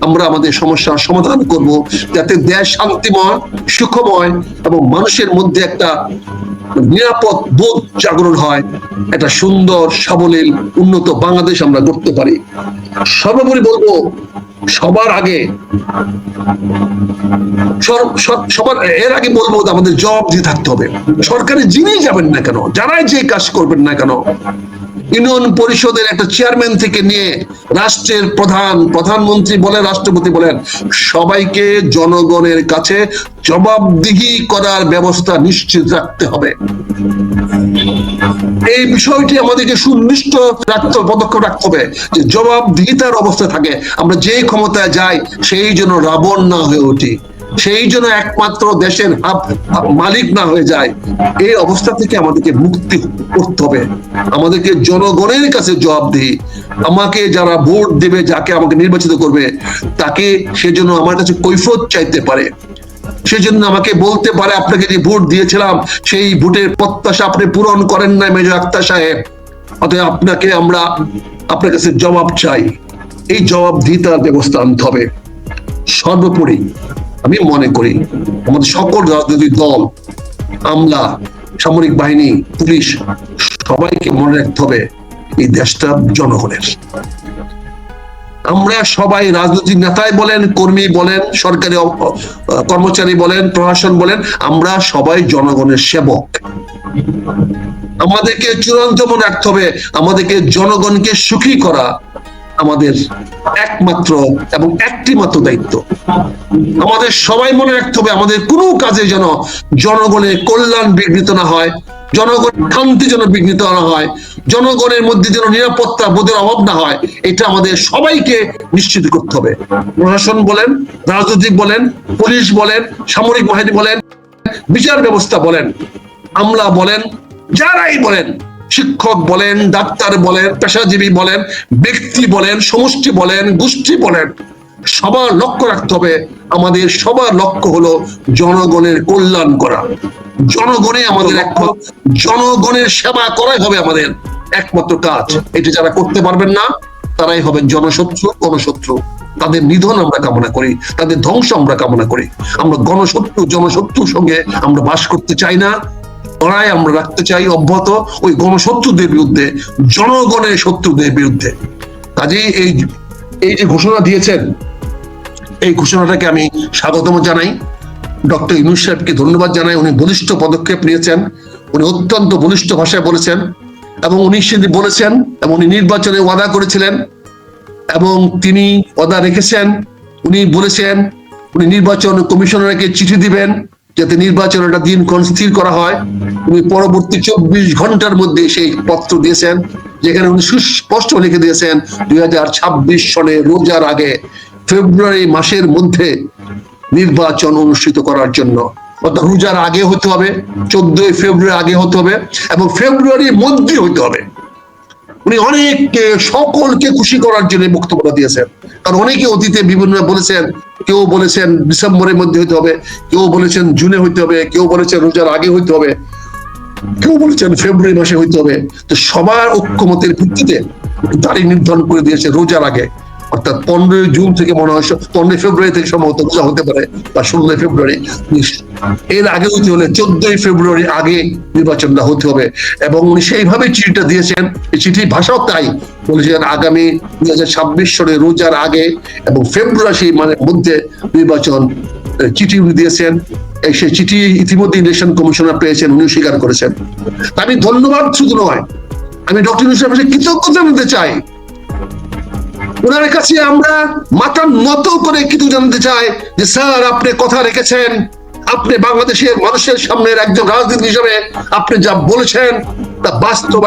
আমরা আমাদের সমস্যার সমাধান করব, যাতে দেশ শান্তিময়, সুখময় এবং মানুষের মধ্যে একটা নিরাপদ বোধ জাগরণ হয়, একটা সুন্দর সাবলীল উন্নত বাংলাদেশ আমরা করতে পারি। সর্বোপরি বলবো, সবার আগে এর আগে বলবো আমাদের জবাবদিহি থাকতে হবে। সরকারে যিনি যাবেন না কেন, যারাই যে কাজ করবেন না কেন, ইউনিয়ন পরিষদের একটা চেয়ারম্যান থেকে নিয়ে রাষ্ট্রের প্রধানমন্ত্রী বলেন, রাষ্ট্রপতি বলেন, সবাইকে জনগণের কাছে জবাবদিহি করার ব্যবস্থা নিশ্চিত রাখতে হবে। এই বিষয়টি আমাদেরকে সুনিশ্চিত পদক্ষেপ রাখতে হবে যে জবাবদিহিতার অবস্থা থাকে। আমরা যেই ক্ষমতায় যাই সেই জন্য রাবণ না হয়ে উঠি, সেই জন্য একমাত্র দেশের মালিক না হয়ে যায়। এই অবস্থা থেকে আমাদেরকে মুক্তি করতে হবে। আমাদেরকে জনগণের কাছে জবাবদিহি, আমাকে যারা ভোট দেবে, যাকে আমাকে নির্বাচিত করবে, তাকে সেজন্য আমার কাছে কৈফিয়ত চাইতে পারে, সেজন্য আমাকে বলতে পারে, আপনাকে যে ভোট দিয়েছিলাম সেই ভোটের প্রত্যাশা আপনি পূরণ করেন না মেজর আক্তার সাহেব, অতএব আমরা আপনার কাছে জবাব চাই। এই জবাবদিহিতার ব্যবস্থা আনতে হবে। সর্বোপরি আমি মনে করি আমাদের সকল রাজনৈতিক দল, আমলা, সামরিক বাহিনী, পুলিশ, সবাইকে মনে রাখতে হবে এই দেশটা জনগণের। আমরা সবাই, রাজনৈতিক নেতাই বলেন, কর্মী বলেন, সরকারি কর্মচারী বলেন, প্রশাসন বলেন, আমরা সবাই জনগণের সেবক। আমাদেরকে চূড়ান্ত মনে রাখতে হবে, আমাদেরকে জনগণকে সুখী করা আমাদের একমাত্র এবং একটি মাত্র দায়িত্ব। আমাদের সবাই মনে রাখতে হবে, আমাদের কোনো কাজে যেন জনগণের কল্যাণ বিঘ্নিত না হয়, জনগণ শান্তি যেন বিঘ্নিত না হয়, জনগণের মধ্যে যেন নিরাপত্তা বোধের অভাব না হয়, এটা আমাদের সবাইকে নিশ্চিত করতে হবে। প্রশাসন বলেন, রাজনৈতিক বলেন, পুলিশ বলেন, সামরিক বাহিনী বলেন, বিচার ব্যবস্থা বলেন, আমলা বলেন, যারাই বলেন, শিক্ষক বলেন, ডাক্তার বলেন, পেশাজীবী বলেন, ব্যক্তি বলেন, সমষ্টি বলেন, গোষ্ঠী বলেন, সবার লক্ষ্য রাখতে হবে, আমাদের সবার লক্ষ্য হলো জনগণের কল্যাণ করা। জনগণের সেবা করাই হবে আমাদের একমাত্র কাজ। এটি যারা করতে পারবেন না, তারাই হবেন জনশত্রু, গণশত্রু। তাদের নিধন আমরা কামনা করি, তাদের ধ্বংস আমরা কামনা করি। আমরা জনশত্রুর সঙ্গে আমরা বাস করতে চাই না। লড়াই আমরা রাখতে চাই অব্যাহত ওই গণশত্রুদের বিরুদ্ধে, জনগণের শত্রুদের বিরুদ্ধে। কাজেই এই যে ঘোষণা দিয়েছেন, এই ঘোষণাটাকে আমি স্বাগতম জানাই। ডক্টর ইউনূস সাহেবকে ধন্যবাদ জানাই। উনি বলিষ্ঠ পদক্ষেপ নিয়েছেন, উনি অত্যন্ত বলিষ্ঠ ভাষায় বলেছেন, এবং উনি সেদিন বলেছেন, এবং উনি নির্বাচনে ওয়াদা করেছিলেন এবং তিনি ওয়াদা রেখেছেন। উনি বলেছেন উনি নির্বাচন কমিশনারকে চিঠি দিবেন যাতে নির্বাচনের একটা দিনক্ষণ স্থির করা হয়। উনি পরবর্তী 24 ঘন্টার মধ্যে সেই পত্র দিয়েছেন, যেখানে উনি সুস্পষ্ট লিখে দিয়েছেন 2026 সনে রোজার আগে ফেব্রুয়ারি মাসের মধ্যে নির্বাচন অনুষ্ঠিত করার জন্য। অর্থাৎ রোজার আগে হতে হবে, 14 ফেব্রুয়ারি আগে হতে হবে, এবং ফেব্রুয়ারির মধ্যে হতে হবে। উনি অনেককে, সকলকে খুশি করার জন্য বক্তব্য দিয়েছেন। কারণ অনেকে অতীতে বিভিন্ন বলেছেন, কেউ বলেছেন ডিসেম্বরের মধ্যে হইতে হবে, কেউ বলেছেন জুনে হইতে হবে, কেউ বলেছেন রোজার আগে হইতে হবে, কেউ বলেছেন ফেব্রুয়ারি মাসে হইতে হবে। তো সবার ঐক্যমতের ভিত্তিতে তারিখ নির্ধারণ করে দিয়েছে রোজার আগে, অর্থাৎ 15 জুন থেকে মনে হয় 15 ফেব্রুয়ারি থেকে সম্ভবত রোজা হতে পারে, বা 16 ফেব্রুয়ারি। এর আগে হতে হলে 14 ফেব্রুয়ারি আগে নির্বাচনটা হতে হবে। এবং উনি সেইভাবে চিঠিটা দিয়েছেন। এই চিঠির ভাষাও তাই বলেছেন, আগামী 2026 সনে রোজার আগে এবং ফেব্রুয়ারি মধ্যে নির্বাচন। চিঠি উনি দিয়েছেন। সেই চিঠি ইতিমধ্যে ইলেকশন কমিশনার পেয়েছেন, উনিও স্বীকার করেছেন। আমি ধন্যবাদ শুধু নয়, আমি ডক্টর ইউনূস সাহেবের কৃতজ্ঞতা জানাতে চাই। ওনার কাছে আমরা মাথা নত করে কিছু জানতে চাই যে স্যার, আপনি কথা রেখেছেন, আপনি বাংলাদেশের মানুষের সামনে একজন রাজনীতি হিসেবে আপনি যা বলেছেন তা বাস্তবায়ন